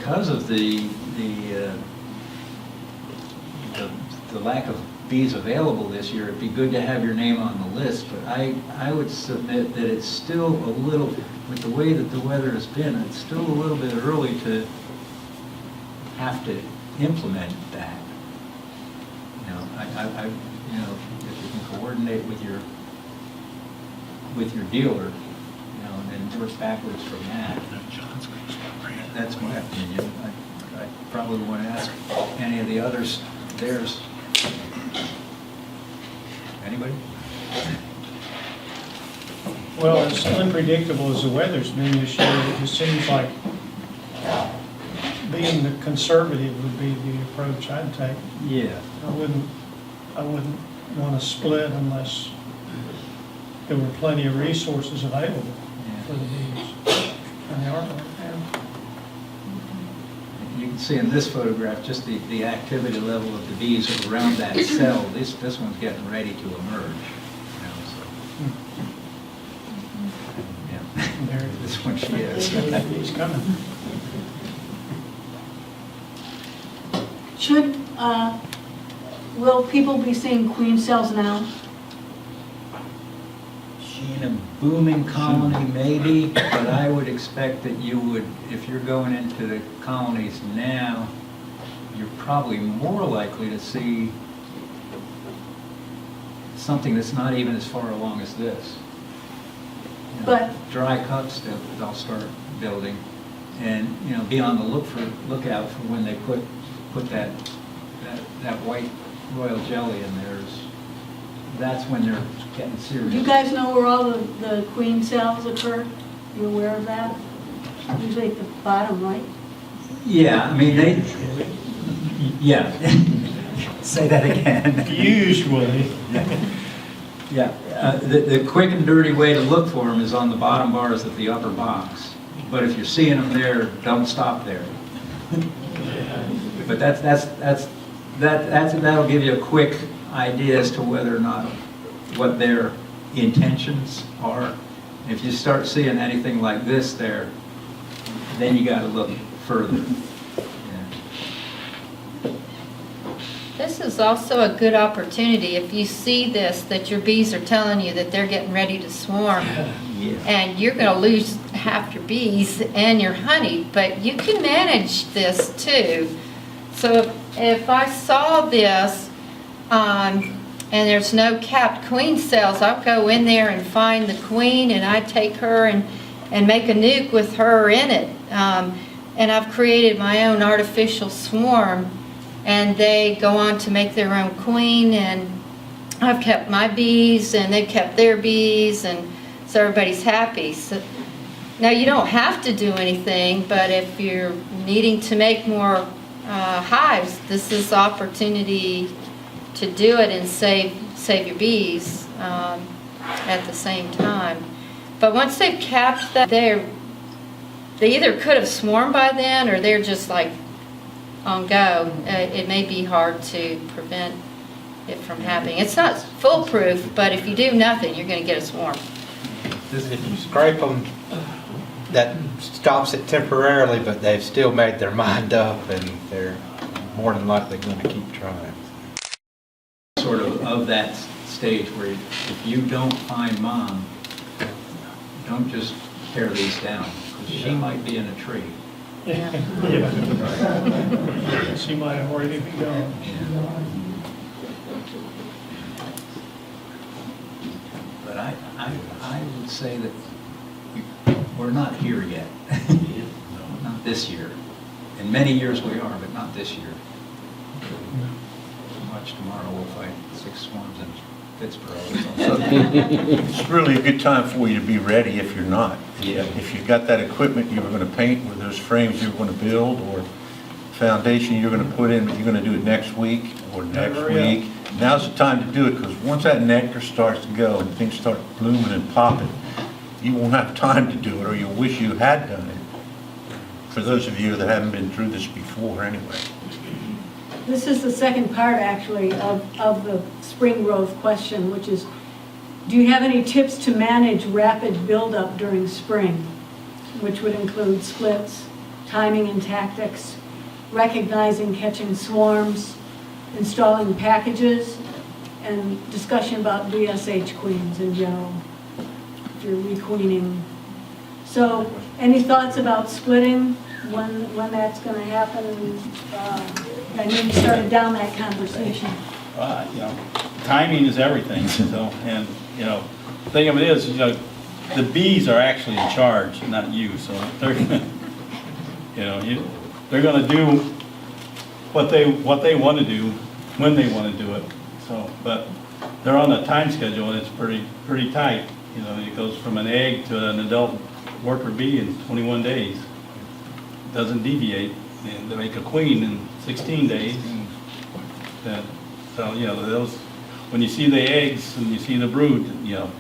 lack of bees available this year, it'd be good to have your name on the list, but I would submit that it's still a little, with the way that the weather has been, it's still a little bit early to have to implement that. You know, you know, if you can coordinate with your dealer, you know, and then work backwards from that. That's my opinion. I probably want to ask any of the others theirs. Anybody? Well, as unpredictable as the weather's been this year, it just seems like being the conservative would be the approach I'd take. Yeah. I wouldn't want to split unless there were plenty of resources available for the bees. And they aren't right now. You can see in this photograph just the activity level of the bees around that cell. This one's getting ready to emerge. You know, so. Yeah. There This one she is. He's coming. Should, will people be seeing queen cells now? In a booming colony, maybe, but I would expect that you would, if you're going into the colonies now, you're probably more likely to see something that's not even as far along as this. You know, But- dry cups that they'll start building, and, you know, be on the lookout for when they put that white royal jelly in there. That's when they're getting serious. Do you guys know where all the queen cells occur? You aware of that? Usually at the bottom, right? Yeah, I mean, yeah. Say that again. Usually. Yeah, the quick and dirty way to look for them is on the bottom bars of the upper box. But if you're seeing them there, don't stop there. But that'll give you a quick idea as to whether or not what their intentions are. If you start seeing anything like this there, then you gotta look further. Yeah. This is also a good opportunity, if you see this, that your bees are telling you that they're getting ready to swarm, Yeah. and you're gonna lose half your bees and your honey, but you can manage this too. So if I saw this, and there's no capped queen cells, I'll go in there and find the queen, and I take her and make a nuke with her in it. And I've created my own artificial swarm, and they go on to make their own queen, and I've kept my bees, and they've kept their bees, and so everybody's happy. So, now, you don't have to do anything, but if you're needing to make more hives, this is the opportunity to do it and save your bees at the same time. But once they've capped that, they either could have swarmed by then, or they're just like on go. It may be hard to prevent it from happening. It's not foolproof, but if you do nothing, you're going to get a swarm. If you scrape them, that stops it temporarily, but they've still made their mind up, and they're more than likely going to keep trying. Sort of that stage where if you don't find mom, don't just tear these down, because she might be in a tree. Yeah. She might have already been gone. But I would say that we're not here yet. Not this year. In many years we are, but not this year. Watch tomorrow, we'll fight 6 swarms in Pittsburgh. It's really a good time for you to be ready if you're not. Yeah. If you've got that equipment you were going to paint, or those frames you were going to build, or foundation you're going to put in, but you're going to do it next week or next week, now's the time to do it, because once that nectar starts to go and things start blooming and popping, you won't have time to do it, or you'll wish you had done it. For those of you that haven't been through this before anyway. This is the second part, actually, of the spring growth question, which is, do you have any tips to manage rapid buildup during spring, which would include splits, timing and tactics, recognizing catching swarms, installing packages, and discussion about VSH queens in general, if you're requeening. So, any thoughts about splitting, when that's going to happen? I know you started down that conversation. Timing is everything, so, and, the thing of it is, the bees are actually in charge, not you, so they're, they're gonna do what they want to do, when they want to do it, so, but they're on a time schedule, and it's pretty tight, it goes from an egg to an adult worker bee in 21 days. Doesn't deviate, and they make a queen in 16 days. So, those, when you see the eggs and you see the brood,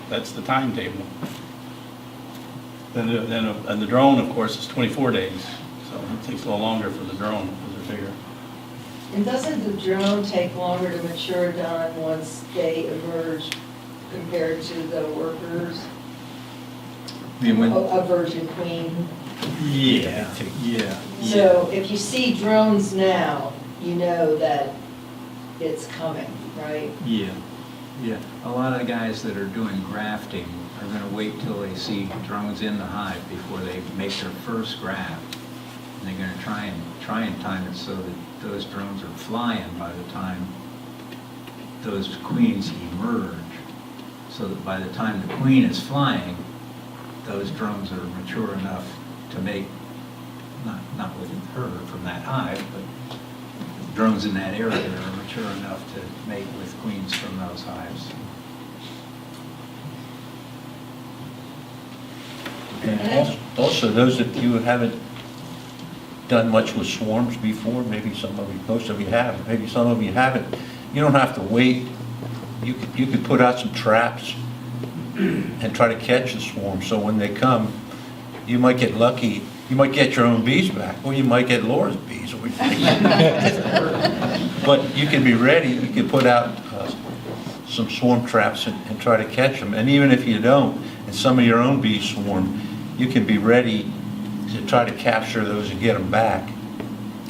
that's the timetable. Then the drone, of course, is 24 days. So it takes a little longer for the drone because they're bigger. And doesn't the drone take longer to mature, Don, once they emerge compared to the workers? A virgin queen? Yeah. So if you see drones now, you know that it's coming, right? Yeah. A lot of the guys that are doing grafting are going to wait till they see drones in the hive before they make their first graft. And they're going to try and time it so that those drones are flying by the time those queens emerge. So that by the time the queen is flying, those drones are mature enough to make, not with her from that hive, but drones in that area are mature enough to mate with queens from those hives. And also, those of you who haven't done much with swarms before, maybe some of you, most of you have, maybe some of you haven't, you don't have to wait. You could put out some traps and try to catch the swarm, so when they come, you might get lucky. You might get your own bees back, or you might get Laura's bees. But you can be ready. You can put out some swarm traps and try to catch them. And even if you don't, and some of your own bees swarm, you can be ready to try to capture those and get them back.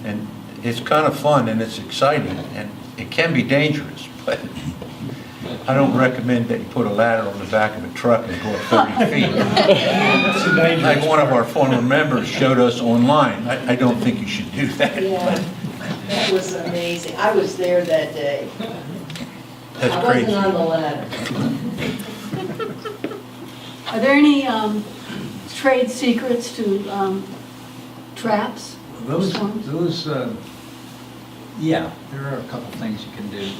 And it's kind of fun and it's exciting, and it can be dangerous, but I don't recommend that you put a ladder on the back of a truck and go up 30 feet. That's a dangerous Like one of our former members showed us online. I don't think you should do that. Yeah, that was amazing. I was there that day. That's I crazy. wasn't on the ladder. Are there any trade secrets to traps? Those, yeah, there are a couple things you can do.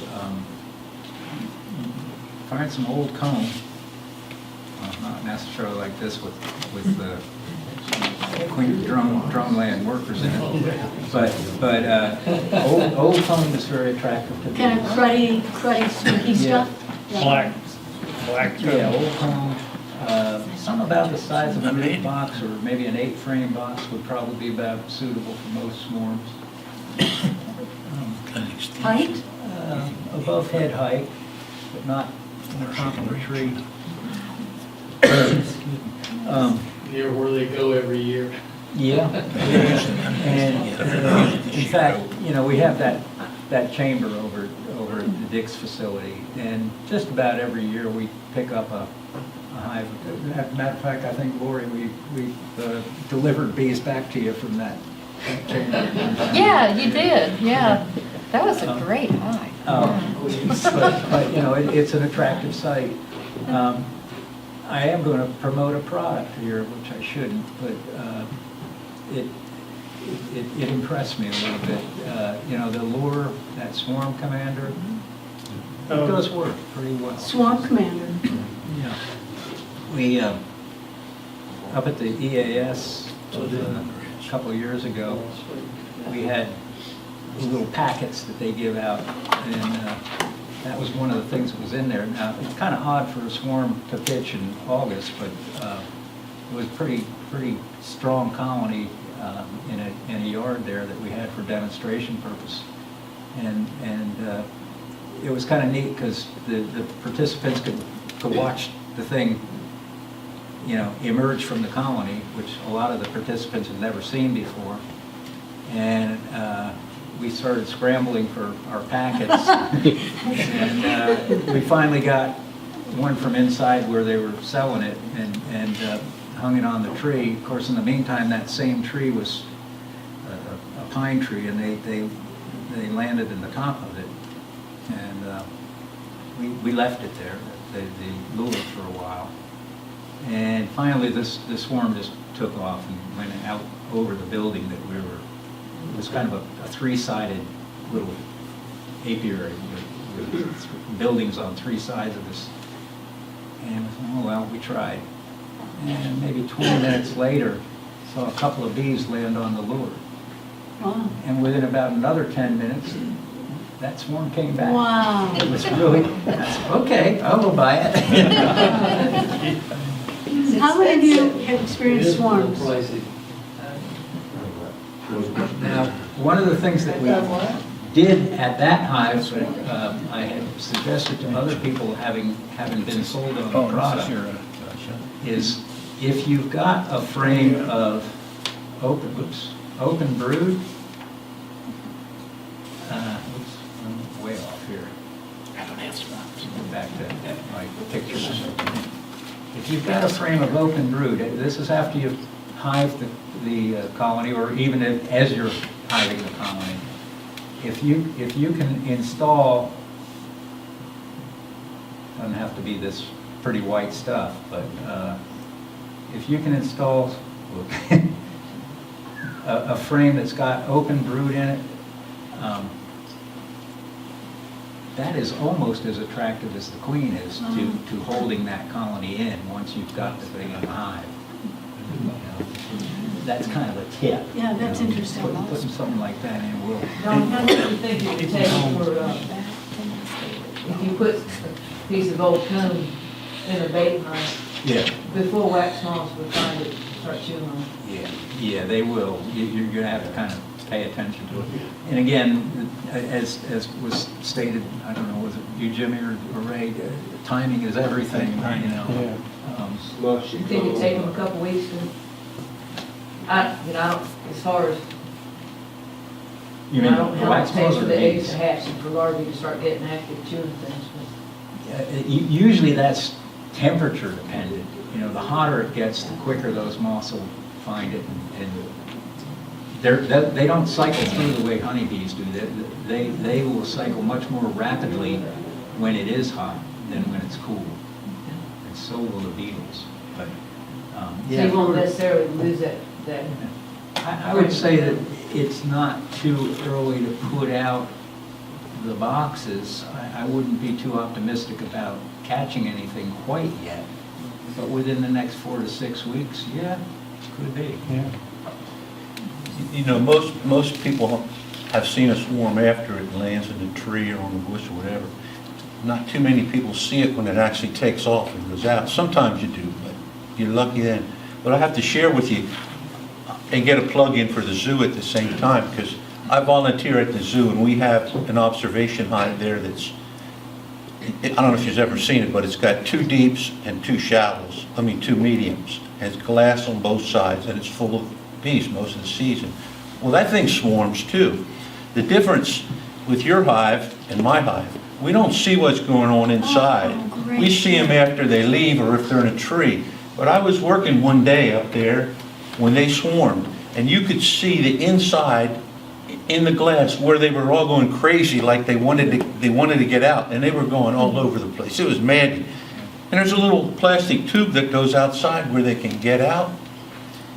Find some old comb, not necessarily like this with the queen drumland workers in it, but old comb is very attractive to Kind of cruddy, smoky Yeah. stuff? Black. Yeah, old comb, some about the size of a meat box, or maybe an 8-frame box would probably be about suitable for most swarms. Height? Above head height, but not on the top of the tree. Near where they go every year. Yeah. And in fact, we have that chamber over at the Dick's facility, and just about every year we pick up a hive. As a matter of fact, I think, Lori, we delivered bees back to you from that chamber. Yeah, you did, yeah. That was a great hive. But it's an attractive site. I am going to promote a product here, which I shouldn't, but it impressed me a little bit. The lure, that Swarm Commander, it does work pretty well. Swamp Commander. Yeah. We, up at the EAS a couple of years ago, we had little packets that they give out, and that was one of the things that was in there. Now, it's kind of odd for a swarm to pitch in August, but it was pretty strong colony in a yard there that we had for demonstration purpose. And it was kind of neat because the participants could watch the thing emerge from the colony, which a lot of the participants had never seen before. And we started scrambling for our packets. And we finally got one from inside where they were selling it, and hung it on the tree. Of course, in the meantime, that same tree was a pine tree, and they landed in the top of it. And we left it there, the lure, for a while. And finally, this swarm just took off and went out over the building that we were. It was kind of a 3-sided little apiary with buildings on 3 sides of this. And we tried. And maybe 20 minutes later, saw a couple of bees land on the lure. Wow. And within about another 10 minutes, that swarm came back. Wow. It was really, okay, I will buy it. How many of you have experienced swarms? Now, one of the things that we did at that hive, I had suggested to other people having been sold on the product, is if you've got a frame of open brood, I'm way off here. Go back to my pictures. If you've got a frame of open brood, this is after you've hived the colony, or even as you're hiving the colony. If you can install, doesn't have to be this pretty white stuff, but if you can install a frame that's got open brood in it, that is almost as attractive as the queen is to holding that colony in once you've got the thing in the hive. That's kind of a tip. Yeah, that's interesting. Putting something like that in will. Don, how much do you think it would take for, if you put a piece of old comb in a bait hive, Yeah. before wax moths would find it, start chewing on it? Yeah, they will. You're going to have to kind of pay attention to it. And again, as was stated, I don't know, was it you, Jimmy, or Ray, timing is everything, Yeah. You You think it'd take them a couple weeks to? As far as, You I mean don't know the how wax it takes moths for or the eggs bees? to hatch and for larvae to start getting active chewing things. Usually that's temperature dependent. You know, the hotter it gets, the quicker those moths will find it. And they don't cycle through the way honeybees do. They will cycle much more rapidly when it is hot than when it's cool. And so will the beetles. But, So you won't necessarily lose that. I would say that it's not too early to put out the boxes. I wouldn't be too optimistic about catching anything quite yet. But within the next 4 to 6 weeks, yeah, could be. Yeah. You know, most people have seen a swarm after it lands in a tree or on a bush or whatever. Not too many people see it when it actually takes off and goes out. Sometimes you do, but you're lucky then. But I have to share with you and get a plug in for the zoo at the same time, because I volunteer at the zoo and we have an observation hive there that's, I don't know if you've ever seen it, but it's got 2 deeps and 2 shallows, 2 mediums. And it's glass on both sides and it's full of bees most of the season. Well, that thing swarms too. The difference with your hive and my hive, we don't see what's going on inside. Oh, great. We see them after they leave or if they're in a tree. But I was working one day up there when they swarmed, and you could see the inside in the glass where they were all going crazy, like they wanted to get out, and they were going all over the place. It was maddening. And there's a little plastic tube that goes outside where they can get out.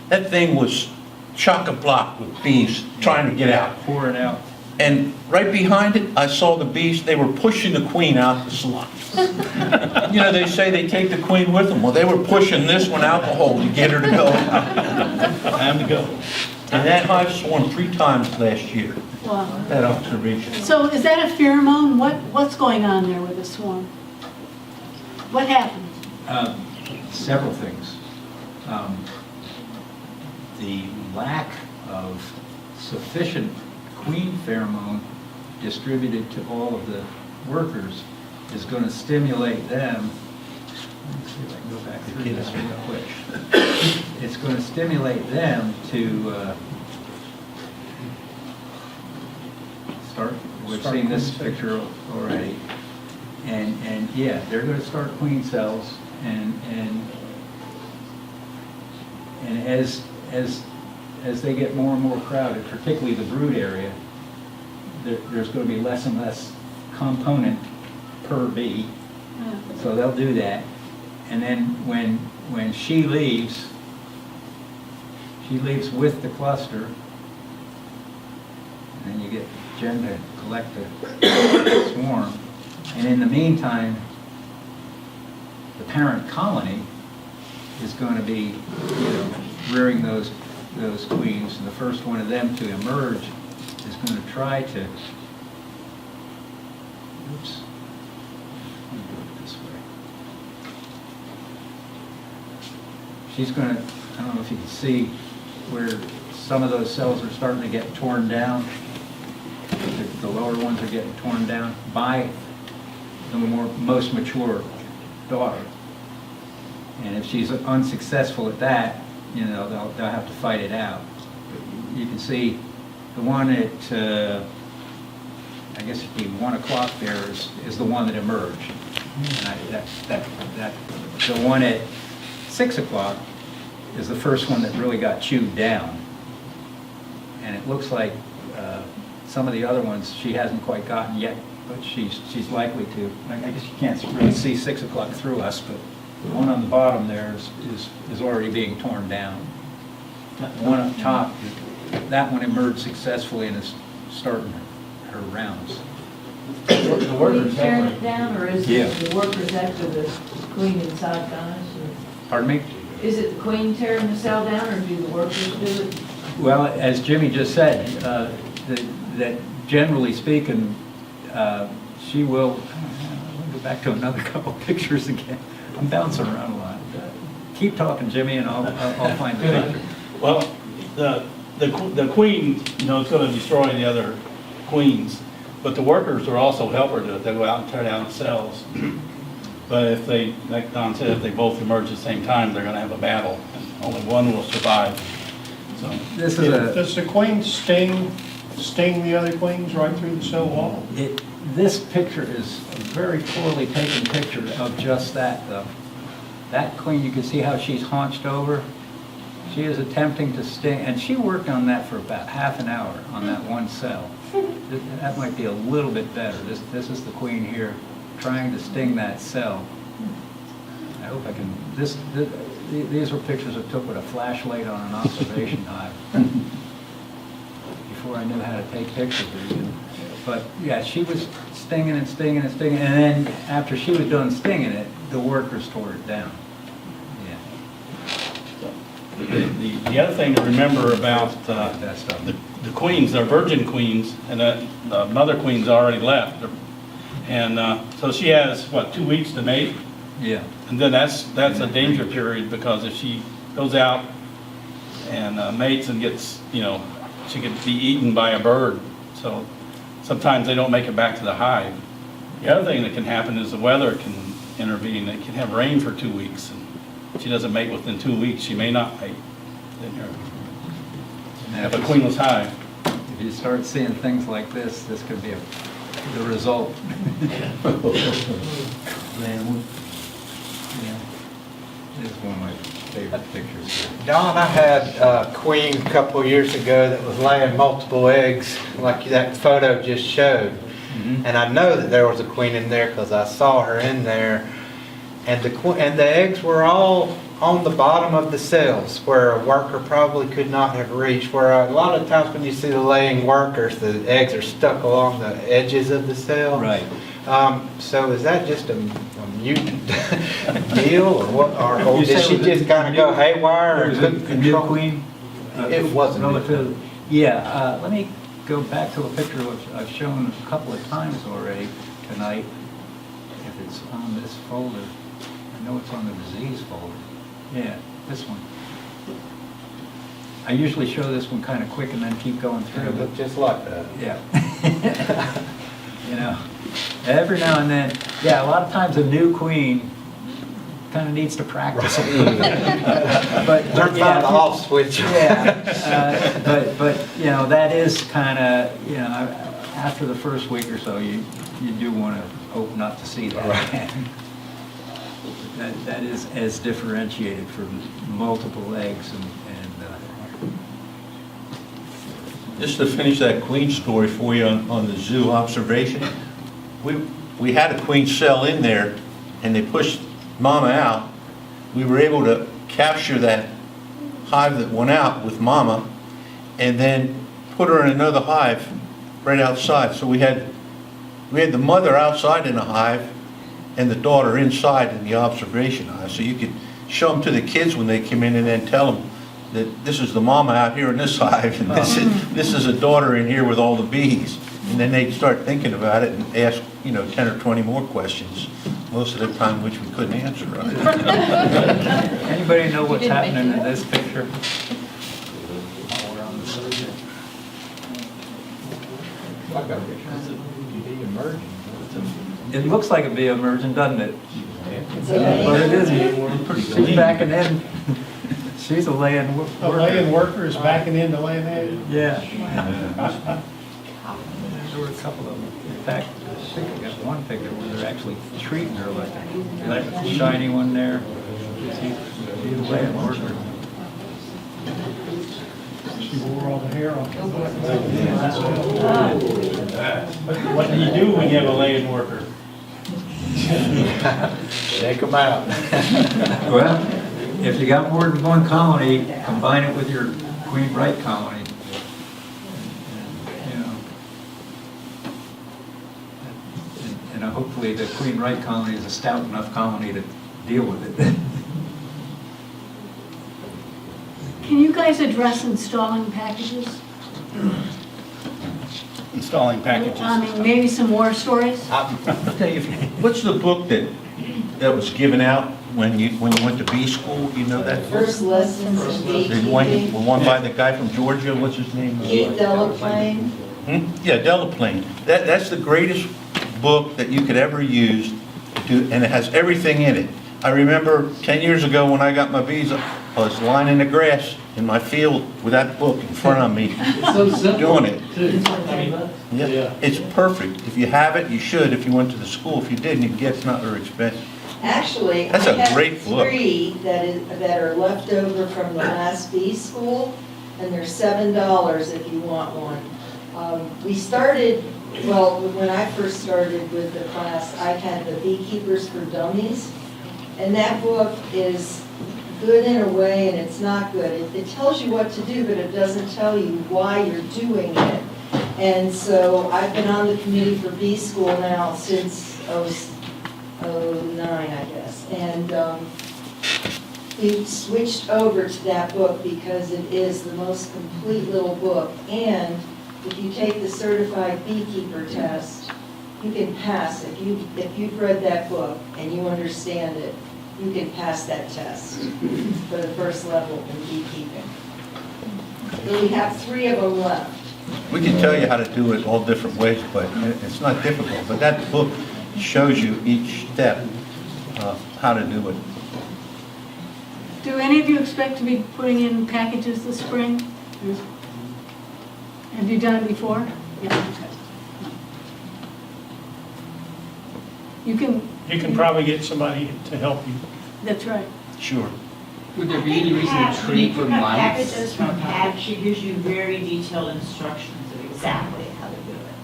That thing was chock-a-block with bees trying to get out. Pour it out. And right behind it, I saw the bees, they were pushing the queen out the slot. You know, they say they take the queen with them. Well, they were pushing this one out the hole to get her to go. Time to go. And that hive swarmed 3 times last year, Wow. that observation. So is that a pheromone? What's going on there with the swarm? What happened? Several things. The lack of sufficient queen pheromone distributed to all of the workers is going to stimulate them. Let me see if I can go back through this real quick. It's going to stimulate them to start. We've seen this picture already. And yeah, they're going to start queen cells, and as they get more and more crowded, particularly the brood area, there's going to be less and less component per bee. So they'll do that. And then when she leaves with the cluster, and then you get Jen to collect the swarm. And in the meantime, the parent colony is going to be, rearing those queens. And the first one of them to emerge is going to try to, oops, let me do it this way. She's going to, I don't know if you can see where some of those cells are starting to get torn down. The lower ones are getting torn down by the most mature daughter. And if she's unsuccessful at that, they'll have to fight it out. But you can see the one at, I guess it'd be 1 o'clock there is the one that emerged. And the one at 6 o'clock is the first one that really got chewed down. And it looks like some of the other ones she hasn't quite gotten yet, but she's likely to. I guess you can't really see 6 o'clock through us, but the one on the bottom there is already being torn down. The one up top, that one emerged successfully and is starting her rounds. The workers tearing it down, or is Yeah. it the workers after the queen inside guys? Pardon me? Is it the queen tearing the cell down, or do the workers do it? Well, as Jimmy just said, that generally speaking, she will, let me go back to another couple pictures again. I'm bouncing around a lot. Keep talking, Jimmy, and I'll find the picture. Well, the queen, is going to destroy the other queens, but the workers are also helpers. They go out and tear down the cells. But if they, like Don said, if they both emerge at the same time, they're going to have a battle, and only one will survive. So, This is a, Does the queen sting the other queens right through the cell wall? this picture is a very poorly taken picture of just that, though. That queen, you can see how she's hunched over. She is attempting to sting, and she worked on that for about half an hour on that one cell. That might be a little bit better. This is the queen here trying to sting that cell. I hope I can, these were pictures I took with a flashlight on an observation hive before I knew how to take pictures even. But yeah, she was stinging and stinging and stinging, and then after she was done stinging it, the workers tore it down. Yeah. the other thing to remember about That stuff. the queens, they're virgin queens, and the mother queen's already left. And so she has, what, 2 weeks to mate? Yeah. And then that's a danger period, because if she goes out and mates and gets, she could be eaten by a bird. So sometimes they don't make it back to the hive. The other thing that can happen is the weather can intervene. It can have rain for 2 weeks, and if she doesn't mate within 2 weeks, she may not mate. Then you have a queenless hive. If you start seeing things like this could be the result. Yeah. This is one of my favorite pictures. Don, I had a queen a couple of years ago that was laying multiple eggs, like that photo just showed. And I know that there was a queen in there because I saw her in there. And the eggs were all on the bottom of the cells where a worker probably could not have reached. Where a lot of times when you see the laying workers, the eggs are stuck along the edges of the cell. Right. So is that just a mutant deal, or what? Or You did said she it was just kind of go haywire and couldn't a new control? queen? It wasn't. Relative. Yeah, let me go back to a picture which I've shown a couple of times already tonight. If it's on this folder, I know it's on the disease folder. Yeah, this one. I usually show this one kind of quick and then keep going through. It looked just like that. Yeah. Every now and then, yeah, a lot of times a new queen kind of needs to practice. But Turn yeah, the off switch. Yeah, but that is kind of, after the first week or so, you do want to hope not to see that again. That is as differentiated from multiple eggs and Just to finish that queen story for you on the zoo observation, we had a queen cell in there, and they pushed mama out. We were able to capture that hive that went out with mama, and then put her in another hive right outside. So we had the mother outside in the hive, and the daughter inside in the observation hive. So you could show them to the kids when they come in, and then tell them that this is the mama out here in this hive, and this is a daughter in here with all the bees. And then they'd start thinking about it and ask, 10 or 20 more questions, most of the time which we couldn't answer. Right? Anybody know what's happening in this picture? While we're on the subject. It looks like a bee emerging, doesn't it? But it isn't. She's backing in. She's a laying worker. A laying worker is backing into laying eggs? Yeah. There were a couple of them. In fact, I think I got one picture where they're actually treating her like a shiny one there. She's a laying worker. She wore all the hair off. What do you do when you have a laying worker? Shake them out. Well, if you got more than one colony, combine it with your queen right colony. And hopefully the queen right colony is a stout enough colony to deal with it. Can you guys address installing packages? Installing packages. I mean, maybe some war stories? I'll tell you, what's the book that was given out when you went to bee school? Do you know that book? First lessons in The one beekeeping. by the guy from Georgia, what's his name? Delaplane. Yeah, Delaplane. That's the greatest book that you could ever use, and it has everything in it. I remember 10 years ago when I got my bees, I was lining the grass in my field with that book in front of me, It's so simple. doing it. Too. I mean, Yeah, it's perfect. If you have it, you should. If you went to the school, if you didn't, you can get, it's not very expensive. Actually, I That's a have great book. 3 that are left over from the last bee school, and they're $7 if you want one. We started, well, when I first started with the class, I had the Beekeepers for Dummies, and that book is good in a way and it's not good. It tells you what to do, but it doesn't tell you why you're doing it. And so I've been on the committee for bee school now since '09, I guess. And we switched over to that book because it is the most complete little book. And if you take the certified beekeeper test, you can pass. If you've read that book and you understand it, you can pass that test for the first level in beekeeping. So we have 3 of them left. We can tell you how to do it all different ways, but it's not difficult. But that book shows you each step, how to do it. Do any of you expect to be putting in packages this spring? Have you done it before? Yeah. You can probably get somebody to help you. That's right. Sure. Would there be any reason to treat for mites? Packages from Pat, she gives you very detailed instructions of exactly how to do it.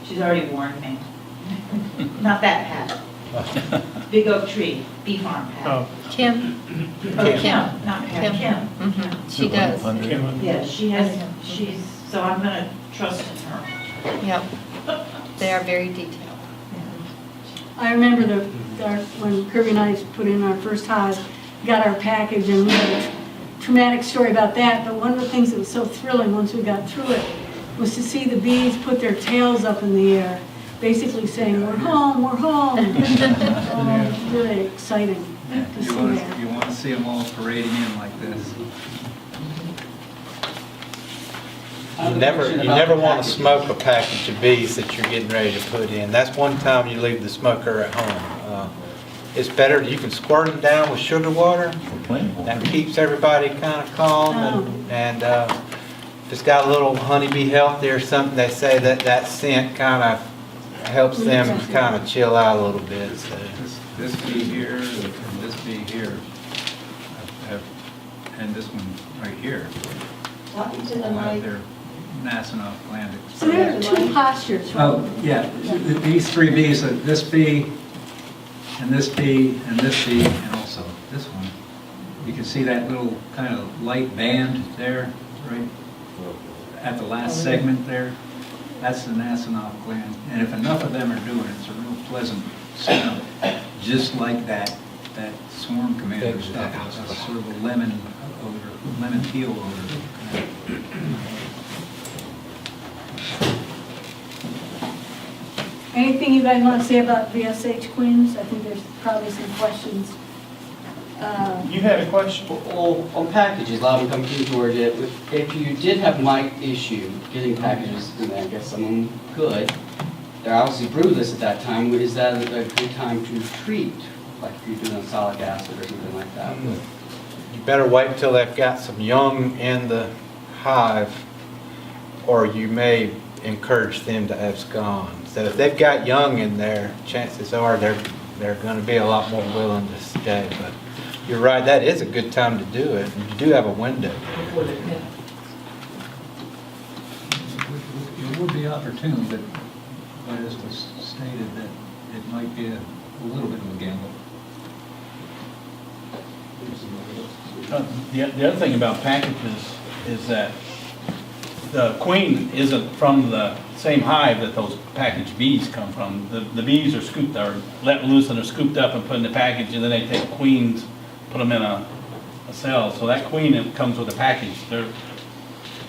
She's already warned me. Not that Pat. Big Oak Tree, Bee Farm Pat. Oh, Kim? Oh, Kim, not Pat, Kim. Kim. Mhm, She does. Kim, Yeah, so I'm gonna trust in her. Yep. They are very detailed. I remember when Kirby and I put in our first hive, got our package, and we had a traumatic story about that, but one of the things that was so thrilling once we got through it was to see the bees put their tails up in the air, basically saying, "We're home, we're home." Oh, it was really exciting to see that. You want to see them all parading in like this. You never want to smoke a package of bees that you're getting ready to put in. That's one time you leave the smoker at home. It's better, you can squirt them down with sugar water. That keeps everybody kind of calm, and if it's got a little honeybee healthy or something, they say that scent kind of helps them kind of chill out a little bit. So. This bee here and this bee here, and this one right here. Talking to the All have mic. their Nassanoff gland. So there are 2 postures, right? Oh, yeah, these 3 bees, this bee, and this bee, and this bee, and also this one. You can see that little kind of light band there, right? At the last segment there, that's the Nassanoff gland. And if enough of them are doing it, it's a real pleasant smell, just like that swarm commander stuff. It's sort of a lemon odor, lemon peel odor. Anything you guys want to say about VSH queens? I think there's probably some questions. you had a question? Well, on packages, a lot of them come from Georgia. If you did have mite issue getting packages, and I guess someone could, they're obviously broodless at that time. Is that a good time to treat, like if you're doing solid acid or something like that? You better wait until they've got some young in the hive, or you may encourage them to abscond. So if they've got young in there, chances are they're going to be a lot more willing to stay. But you're right, that is a good time to do it. You do have a window. It would be opportune, but as was stated, that it might be a little bit of a gamble. The other thing about packages is that the queen isn't from the same hive that those packaged bees come from. The bees are scooped, are let loose and are scooped up and put in the package, and then they take queens, put them in a cell. So that queen that comes with the package, they're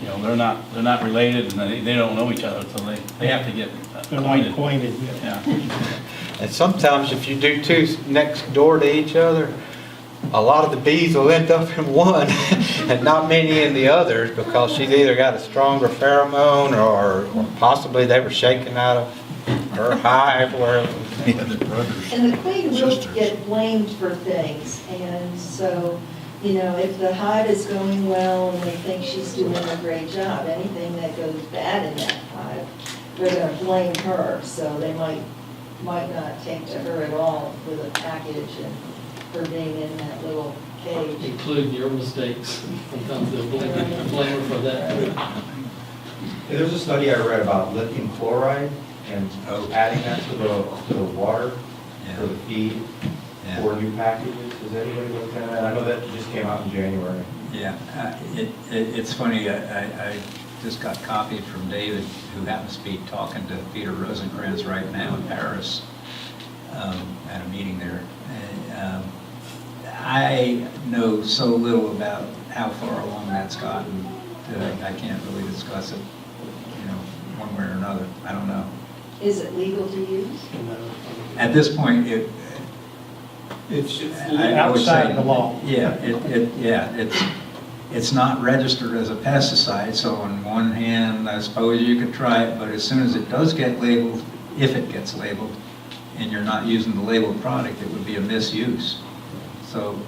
not related, and they don't know each other, so they have to get They're not acquainted. acquainted yet. Yeah. And sometimes if you do 2 next door to each other, a lot of the bees will end up in one and not many in the others, because she's either got a stronger pheromone or possibly they were shaken out of Her hive, where Yeah, the brothers. And the queen will Sisters. get blamed for things, and so, you know, if the hive is going well and they think she's doing a great job, anything that goes bad in that hive, they're gonna blame her, so they might not take to her at all with a package and her being in that little cage. Include your mistakes. Sometimes they'll blame her for that. Yeah, there's a study I read about lithium chloride and adding that to the water for the feed for new packages. Has anybody looked at that? I know that just came out in January. Yeah, it's funny, I just got copied from David, who happens to be talking to Peter Rosencrantz right now in Paris at a meeting there. And, I know so little about how far along that's gotten that I can't really discuss it, you know, one way or another. I don't know. Is it legal to use? At this point, It's I would say- outside the law. Yeah, it's not registered as a pesticide, so on one hand, I suppose you could try it, but as soon as it does get labeled, if it gets labeled, and you're not using the labeled product, it would be a misuse. So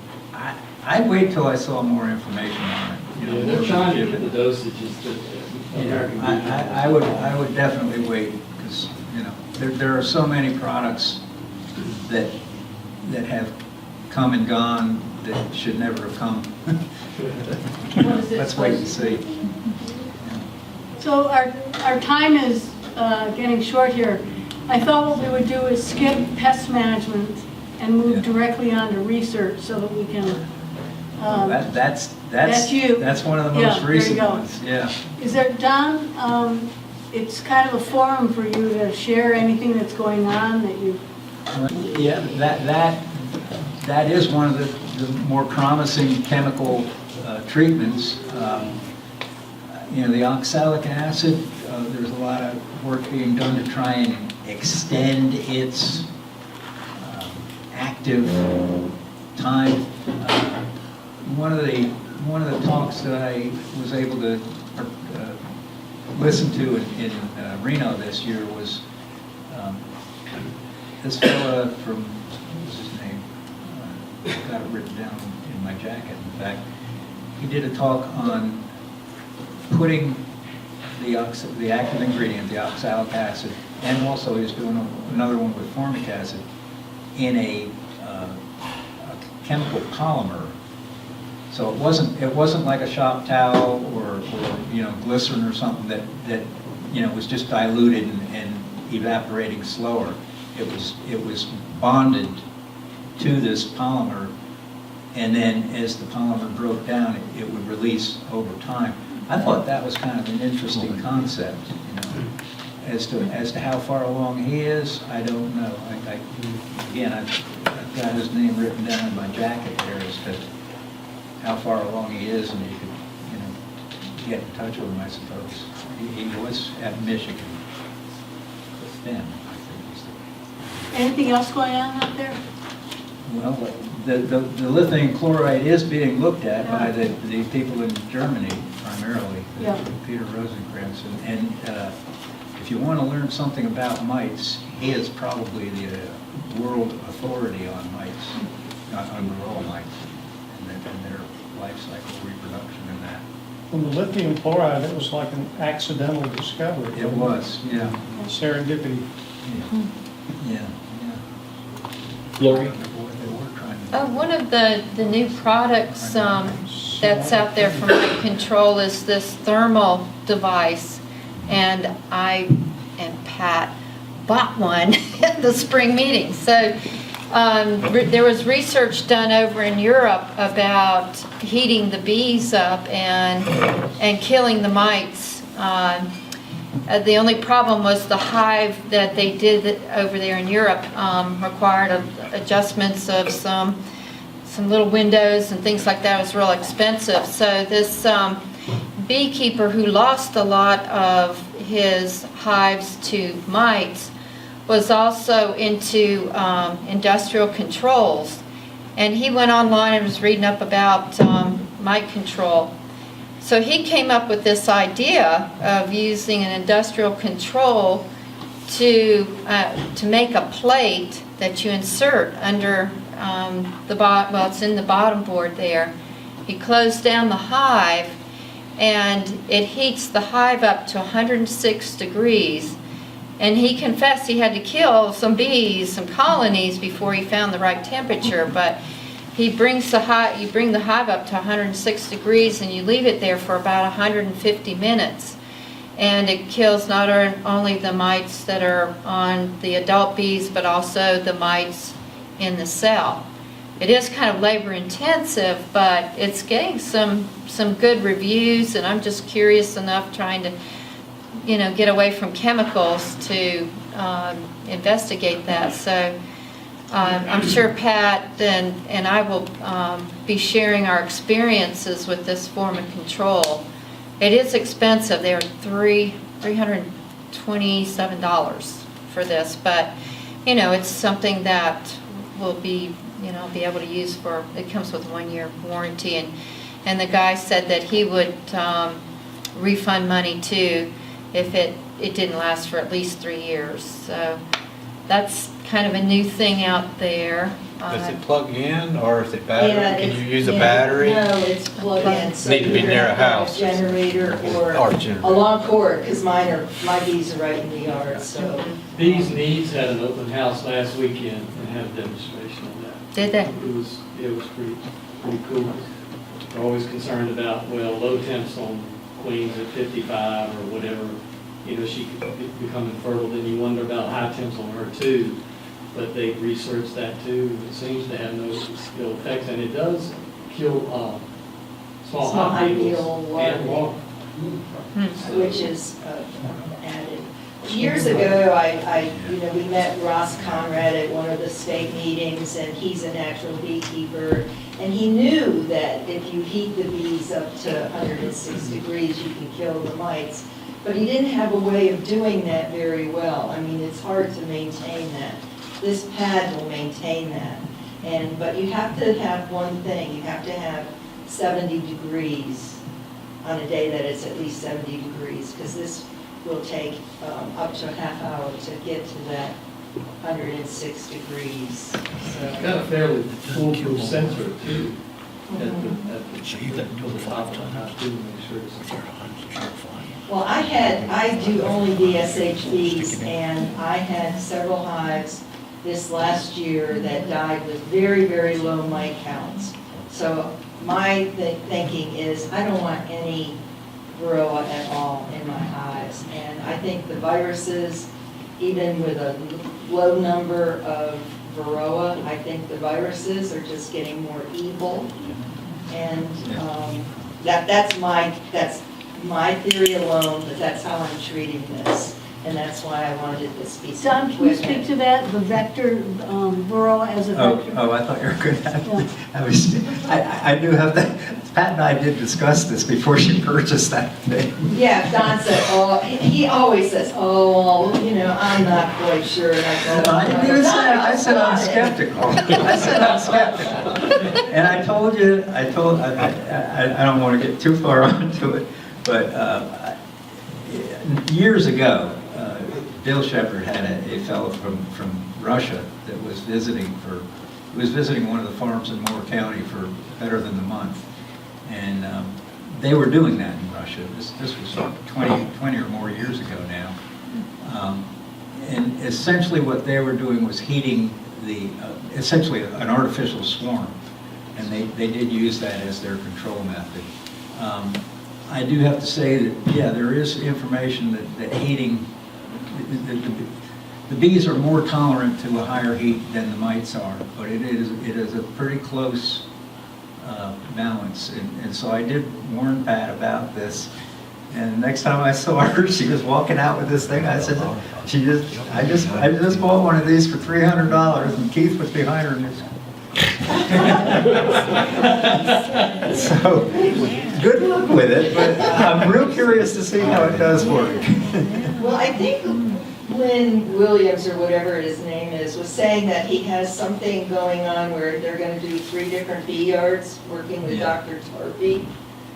I'd wait till I saw more information on it. You know, They're trying to get the dosages that American Yeah, I would definitely wait, because, you know, there are so many products that have come and gone that should never have come. Let's wait and see. So our time is getting short here. I thought what we would do is skip pest management and move directly on to research so that we can, that's you. That's one of the Yeah, most there you recent go. ones, yeah. Is there, Don, it's kind of a forum for you to share anything that's going on that you, Yeah, that is one of the more promising chemical treatments. You know, the oxalic acid, there's a lot of work being done to try and extend its active time. One of the talks that I was able to listen to in Reno this year was this fella from, what was his name? I've got it written down in my jacket, in fact. He did a talk on putting the active ingredient, the oxalic acid, and also he's doing another one with formic acid, in a chemical polymer. So it wasn't like a shop towel or you know, glycerin or something that you know, was just diluted and evaporating slower. It was bonded to this polymer, and then as the polymer broke down, it would release over time. I thought that was kind of an interesting concept, you know. As to how far along he is, I don't know. Again, I've got his name written down in my jacket there as to how far along he is, and you could, you know, get in touch with him, I suppose. He was at Michigan. Then, I think he's there. anything else going on out there? Well, the lithium chloride is being looked at by the people in Germany primarily, Yeah. Peter Rosencrantz. And if you want to learn something about mites, he is probably the world authority on mites, on rural mites, and their life cycle reproduction and that. From the lithium chloride, it was like an accidental discovery. It was, yeah. Serendipity. Yeah. Lori? One of the new products that's out there for mite control is this thermal device. And I and Pat bought one at the spring meeting. So there was research done over in Europe about heating the bees up and killing the mites. The only problem was the hive that they did over there in Europe required adjustments of some little windows and things like that. It was real expensive. So this beekeeper who lost a lot of his hives to mites was also into industrial controls. And he went online and was reading up about mite control. So he came up with this idea of using an industrial control to make a plate that you insert under well, it's in the bottom board there. You close down the hive, and it heats the hive up to 106 degrees. And he confessed he had to kill some bees, some colonies, before he found the right temperature. But he brings the hive, you bring the hive up to 106 degrees, and you leave it there for about 150 minutes. And it kills not only the mites that are on the adult bees, but also the mites in the cell. It is kind of labor intensive, but it's getting some good reviews, and I'm just curious enough trying to, get away from chemicals to investigate that. So I'm sure Pat and I will be sharing our experiences with this form of control. It is expensive. They're $327 for this, but it's something that will be able to use for. It comes with 1 year warranty, and the guy said that he would refund money too if it didn't last for at least 3 years. So that's kind of a new thing out there. Does it plug in, or is it battery? Yeah, Can you use a yeah, battery? No, it's plug-in. So Need to be you near a have to have house. Generator or generator. a long cord, because my bees are right in the yard, so. Bees Needs had an open house last weekend and had a demonstration of that. Did they? It was pretty cool. They're always concerned about, low temps on queens at 55 or whatever, she could become infertile. Then you wonder about high temps on her too. But they researched that too. It seems to have no ill effects, and it does kill small hive beetles and larvae. Which is added. Years ago, we met Ross Conrad at one of the state meetings, and he's a natural beekeeper, and he knew that if you heat the bees up to 106 degrees, you can kill the mites. But he didn't have a way of doing that very well. I mean, it's hard to maintain that. This pad will maintain that. But you have to have one thing, you have to have 70 degrees on a day that it's at least 70 degrees, because this will take up to a half hour to get to that 106 degrees. It's got a fairly foolproof sensor too. So you got to do it 5 times. Well, I do only DSHBs, and I had several hives this last year that died with very, very low mite counts. So my thinking is I don't want any varroa at all in my hives. And I think the viruses, even with a low number of varroa, I think the viruses are just getting more evil. And that's my theory alone, but that's how I'm treating this. And that's why I wanted this piece of Don, can you equipment. speak to that, the vector, varroa as a vector? Oh, I thought you were going to I do have that. Pat and I did discuss this before she purchased that thing. Yeah, Don said, he always says, I'm not quite sure. And I go, I didn't even say, I said I'm skeptical. And I told you, I don't want to get too far onto it, but years ago, Bill Shepard had a fellow from Russia that was visiting one of the farms in Moore County for better than a month. And they were doing that in Russia. This was 20 or more years ago now. And essentially what they were doing was heating essentially an artificial swarm. And they did use that as their control method. I do have to say that, yeah, there is information that heating, the bees are more tolerant to a higher heat than the mites are, but it is a pretty close balance. And so I did warn Pat about this. And next time I saw her, she was walking out with this thing. I said, I just bought one of these for $300, and Keith was behind her. And so, good luck with it, but I'm real curious to see how it does work. Well, I think Lynn Williams, or whatever his name is, was saying that he has something going on where they're going to do 3 different bee yards, working with Dr. Torpy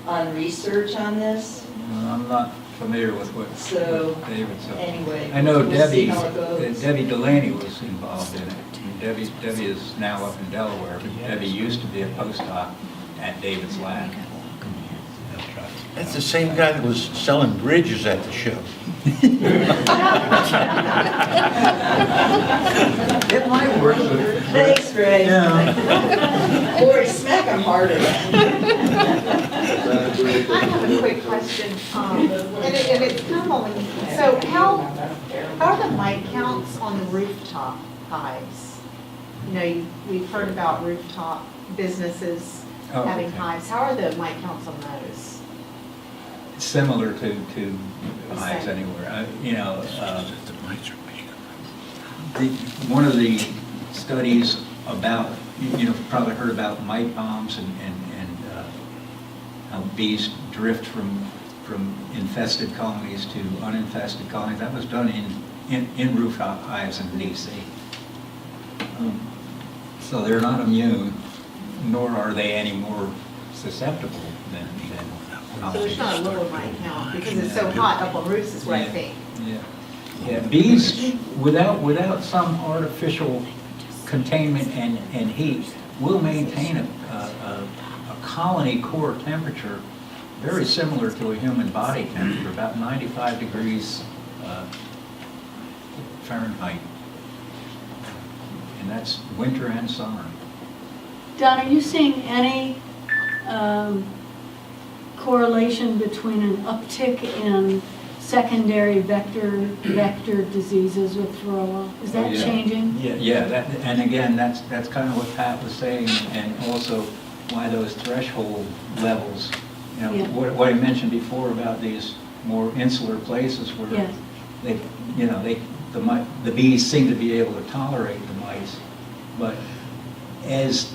on research on this. I'm not familiar with what So, David said. anyway, I know we'll see Debbie, how it goes. Debbie Delaney was involved in it. And Debbie is now up in Delaware, but Debbie used to be a postdoc at David's lab. That's the same guy that was selling bridges at the show. It might work. Thanks, Greg. Lori, smack him harder. I have a quick question, and it's kind of only, so how are the mite counts on the rooftop hives? You know, we've heard about rooftop businesses having okay. hives. How are the mite counts on those? Similar to hives anywhere. One of the studies about, you've probably heard about mite bombs and how bees drift from infested colonies to uninfested colonies. That was done in rooftop hives in DC. So they're not immune, nor are they any more susceptible than So there's not a lower mite count because it's so hot up on roofs is what I think. Yeah, bees, without some artificial containment and heat, will maintain a colony core temperature very similar to a human body temperature, about 95 degrees Fahrenheit. And that's winter and summer. Don, are you seeing any correlation between an uptick in secondary vector diseases with varroa? Is that changing? Yeah, and again, that's kind of what Pat was saying, and also why those threshold levels, what I mentioned before about these more insular places where the bees seem to be able to tolerate the mites, but as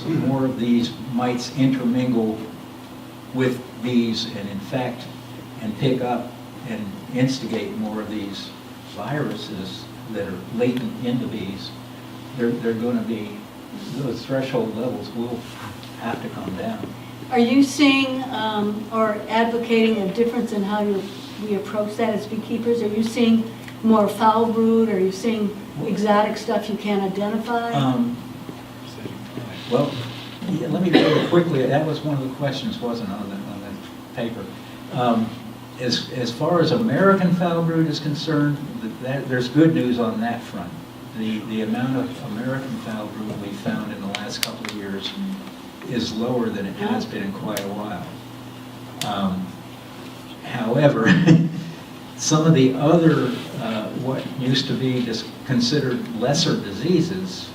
more of these mites intermingle with bees and infect and pick up and instigate more of these viruses that are latent in the bees, they're going to be, those threshold levels will have to come down. Are you seeing or advocating a difference in how we approach that as beekeepers? Are you seeing more foul brood? Are you seeing exotic stuff you can't identify? Well, let me go quickly. That was one of the questions, wasn't on the paper. As far as American foul brood is concerned, there's good news on that front. The amount of American foul brood we found in the last couple of years is lower than it has been in quite a while. However, some of the other, what used to be just considered lesser diseases,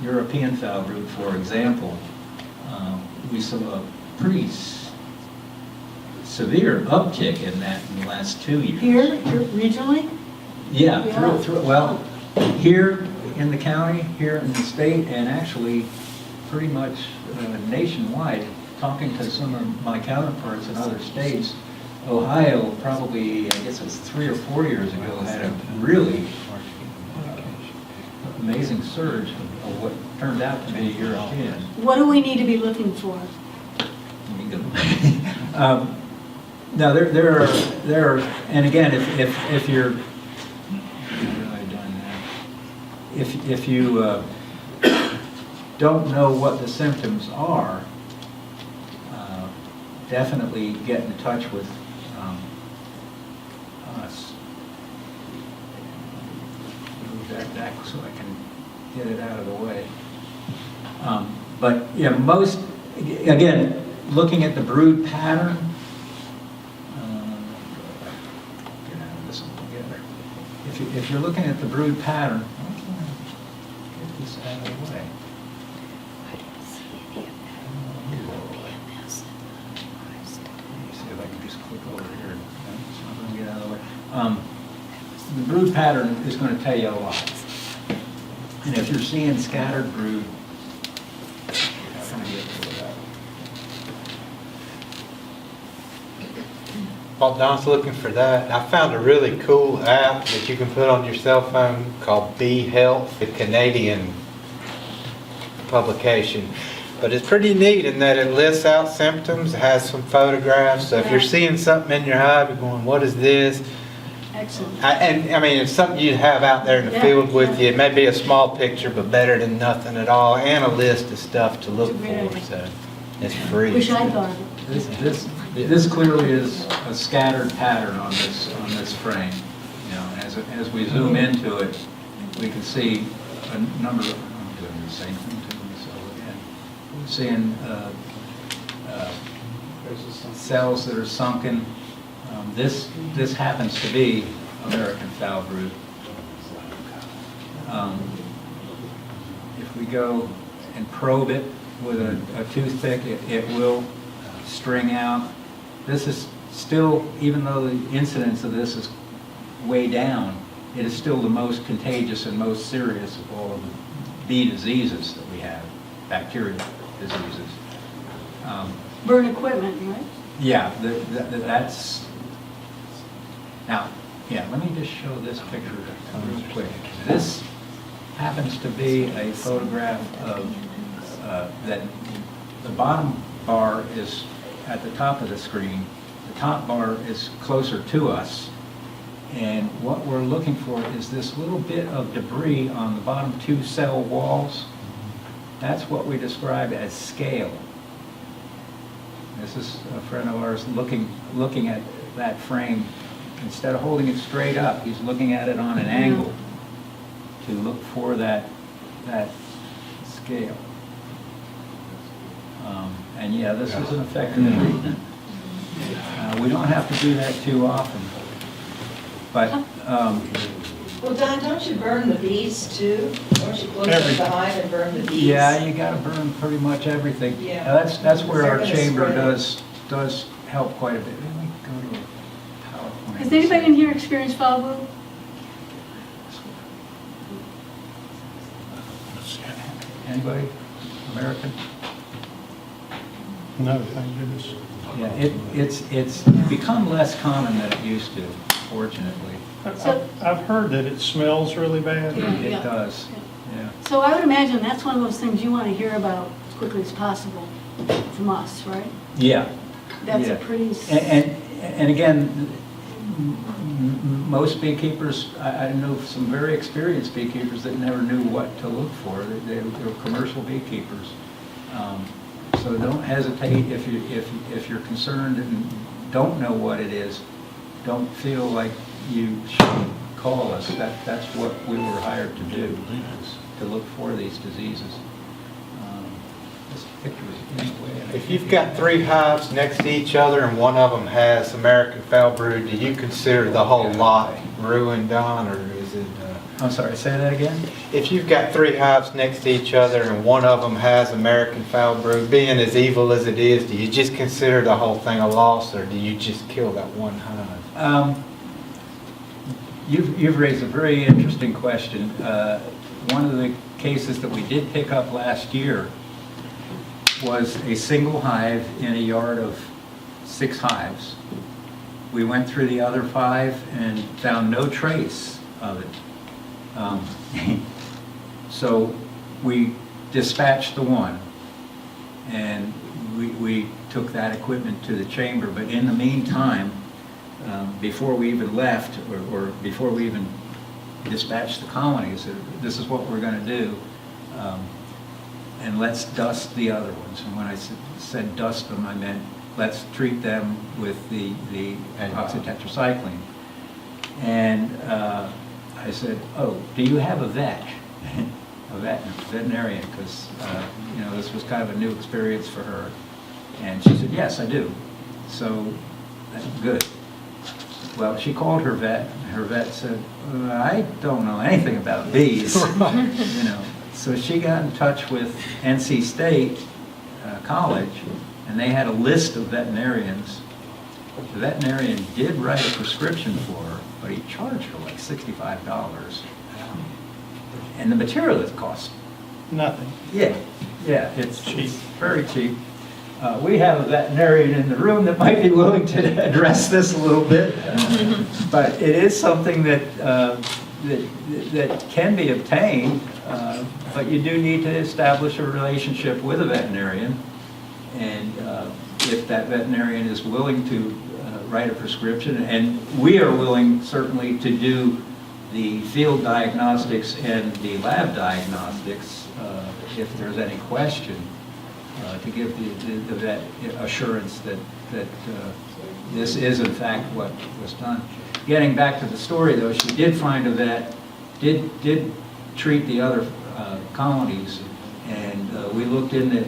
European foul brood, for example, we saw a pretty severe uptick in that in the last 2 years. Here regionally? Yeah, well, here in the county, here in the state, and actually pretty much nationwide. Talking to some of my counterparts in other states, Ohio probably, I guess it's 3 or 4 years ago, had a really amazing surge of what turned out to be European. What do we need to be looking for? Now there are, and again, if you're, if you don't know what the symptoms are, definitely get in touch with us. Move that back so I can get it out of the way. But yeah, again, looking at the brood pattern, get out of this one together. If you're looking at the brood pattern, get this out of the way. See if I can just click over here. It's not going to get out of the way. The brood pattern is going to tell you a lot. And if you're seeing scattered brood, While Don's looking for that, I found a really cool app that you can put on your cell phone called Bee Health, a Canadian publication. But it's pretty neat in that it lists out symptoms, it has some photographs. So if you're seeing something in your hive, you're going, what is this? Excellent. And I mean, it's something you'd have out there in the field with you. It may be a small picture, but better than nothing at all, and a list of stuff to look for, so it's free. Wish I thought of it. This clearly is a scattered pattern on this frame. You know, as we zoom into it, we can see a number of, I'm doing the same thing to them, so again, we're seeing cells that are sunken. This happens to be American foul brood. If we go and probe it with a toothpick, it will string out. This is still, even though the incidence of this is way down, it is still the most contagious and most serious of all of the bee diseases that we have, bacterial diseases. Burn equipment, right? Yeah, that's, now, yeah, let me just show this picture real quick. This happens to be a photograph of, that the bottom bar is at the top of the screen. The top bar is closer to us. And what we're looking for is this little bit of debris on the bottom 2 cell walls. That's what we describe as scale. This is a friend of ours looking at that frame. Instead of holding it straight up, he's looking at it on an angle to look for that scale. And yeah, this is an effective treatment. We don't have to do that too often. But, Well, Don, don't you burn the bees too? Don't you close up Everything. the hive and burn the bees? yeah, you gotta burn pretty much everything. Yeah. Now, that's where They're our gonna chamber spread does help quite a bit. Let me go to a PowerPoint. Has anybody in here experienced foul brood? Anybody? American? No, thank goodness. Yeah, it's become less common than it used to, fortunately. I've heard that it smells really bad. It Yeah. does, yeah. So I would imagine that's one of those things you want to hear about as quickly as possible from us, right? Yeah. That's yeah. a pretty... And again, most beekeepers, I know some very experienced beekeepers that never knew what to look for. They were commercial beekeepers. So don't hesitate if you're concerned and don't know what it is. Don't feel like you should call us. That's what we were hired to do, is to look for these diseases. This picture is in the way. If you've got 3 hives next to each other and one of them has American foul brood, do you consider the whole lot ruined, Don, or is it? I'm sorry, say that again? If you've got 3 hives next to each other and one of them has American foul brood, being as evil as it is, do you just consider the whole thing a loss, or do you just kill that one hive? You've raised a very interesting question. One of the cases that we did pick up last year was a single hive in a yard of 6 hives. We went through the other 5 and found no trace of it. So we dispatched the one, and we took that equipment to the chamber. But in the meantime, before we even left, or before we even dispatched the colonies, this is what we're going to do, and let's dust the other ones. And when I said dust them, I meant let's treat them with the oxytetracycline. And I said, oh, do you have a vet? A veterinarian, because this was kind of a new experience for her. And she said, yes, I do. So, good. Well, she called her vet, and her vet said, I don't know anything about bees. So she got in touch with NC State College, and they had a list of veterinarians. The veterinarian did write a prescription for her, but he charged her like $65. And the material it cost Nothing. Yeah, it's cheap, very cheap. We have a veterinarian in the room that might be willing to address this a little bit, but it is something that that can be obtained, but you do need to establish a relationship with a veterinarian. And if that veterinarian is willing to write a prescription, and we are willing certainly to do the field diagnostics and the lab diagnostics, if there's any question, to give the vet assurance that this is in fact what was done. Getting back to the story though, she did find a vet, did treat the other colonies, and we looked into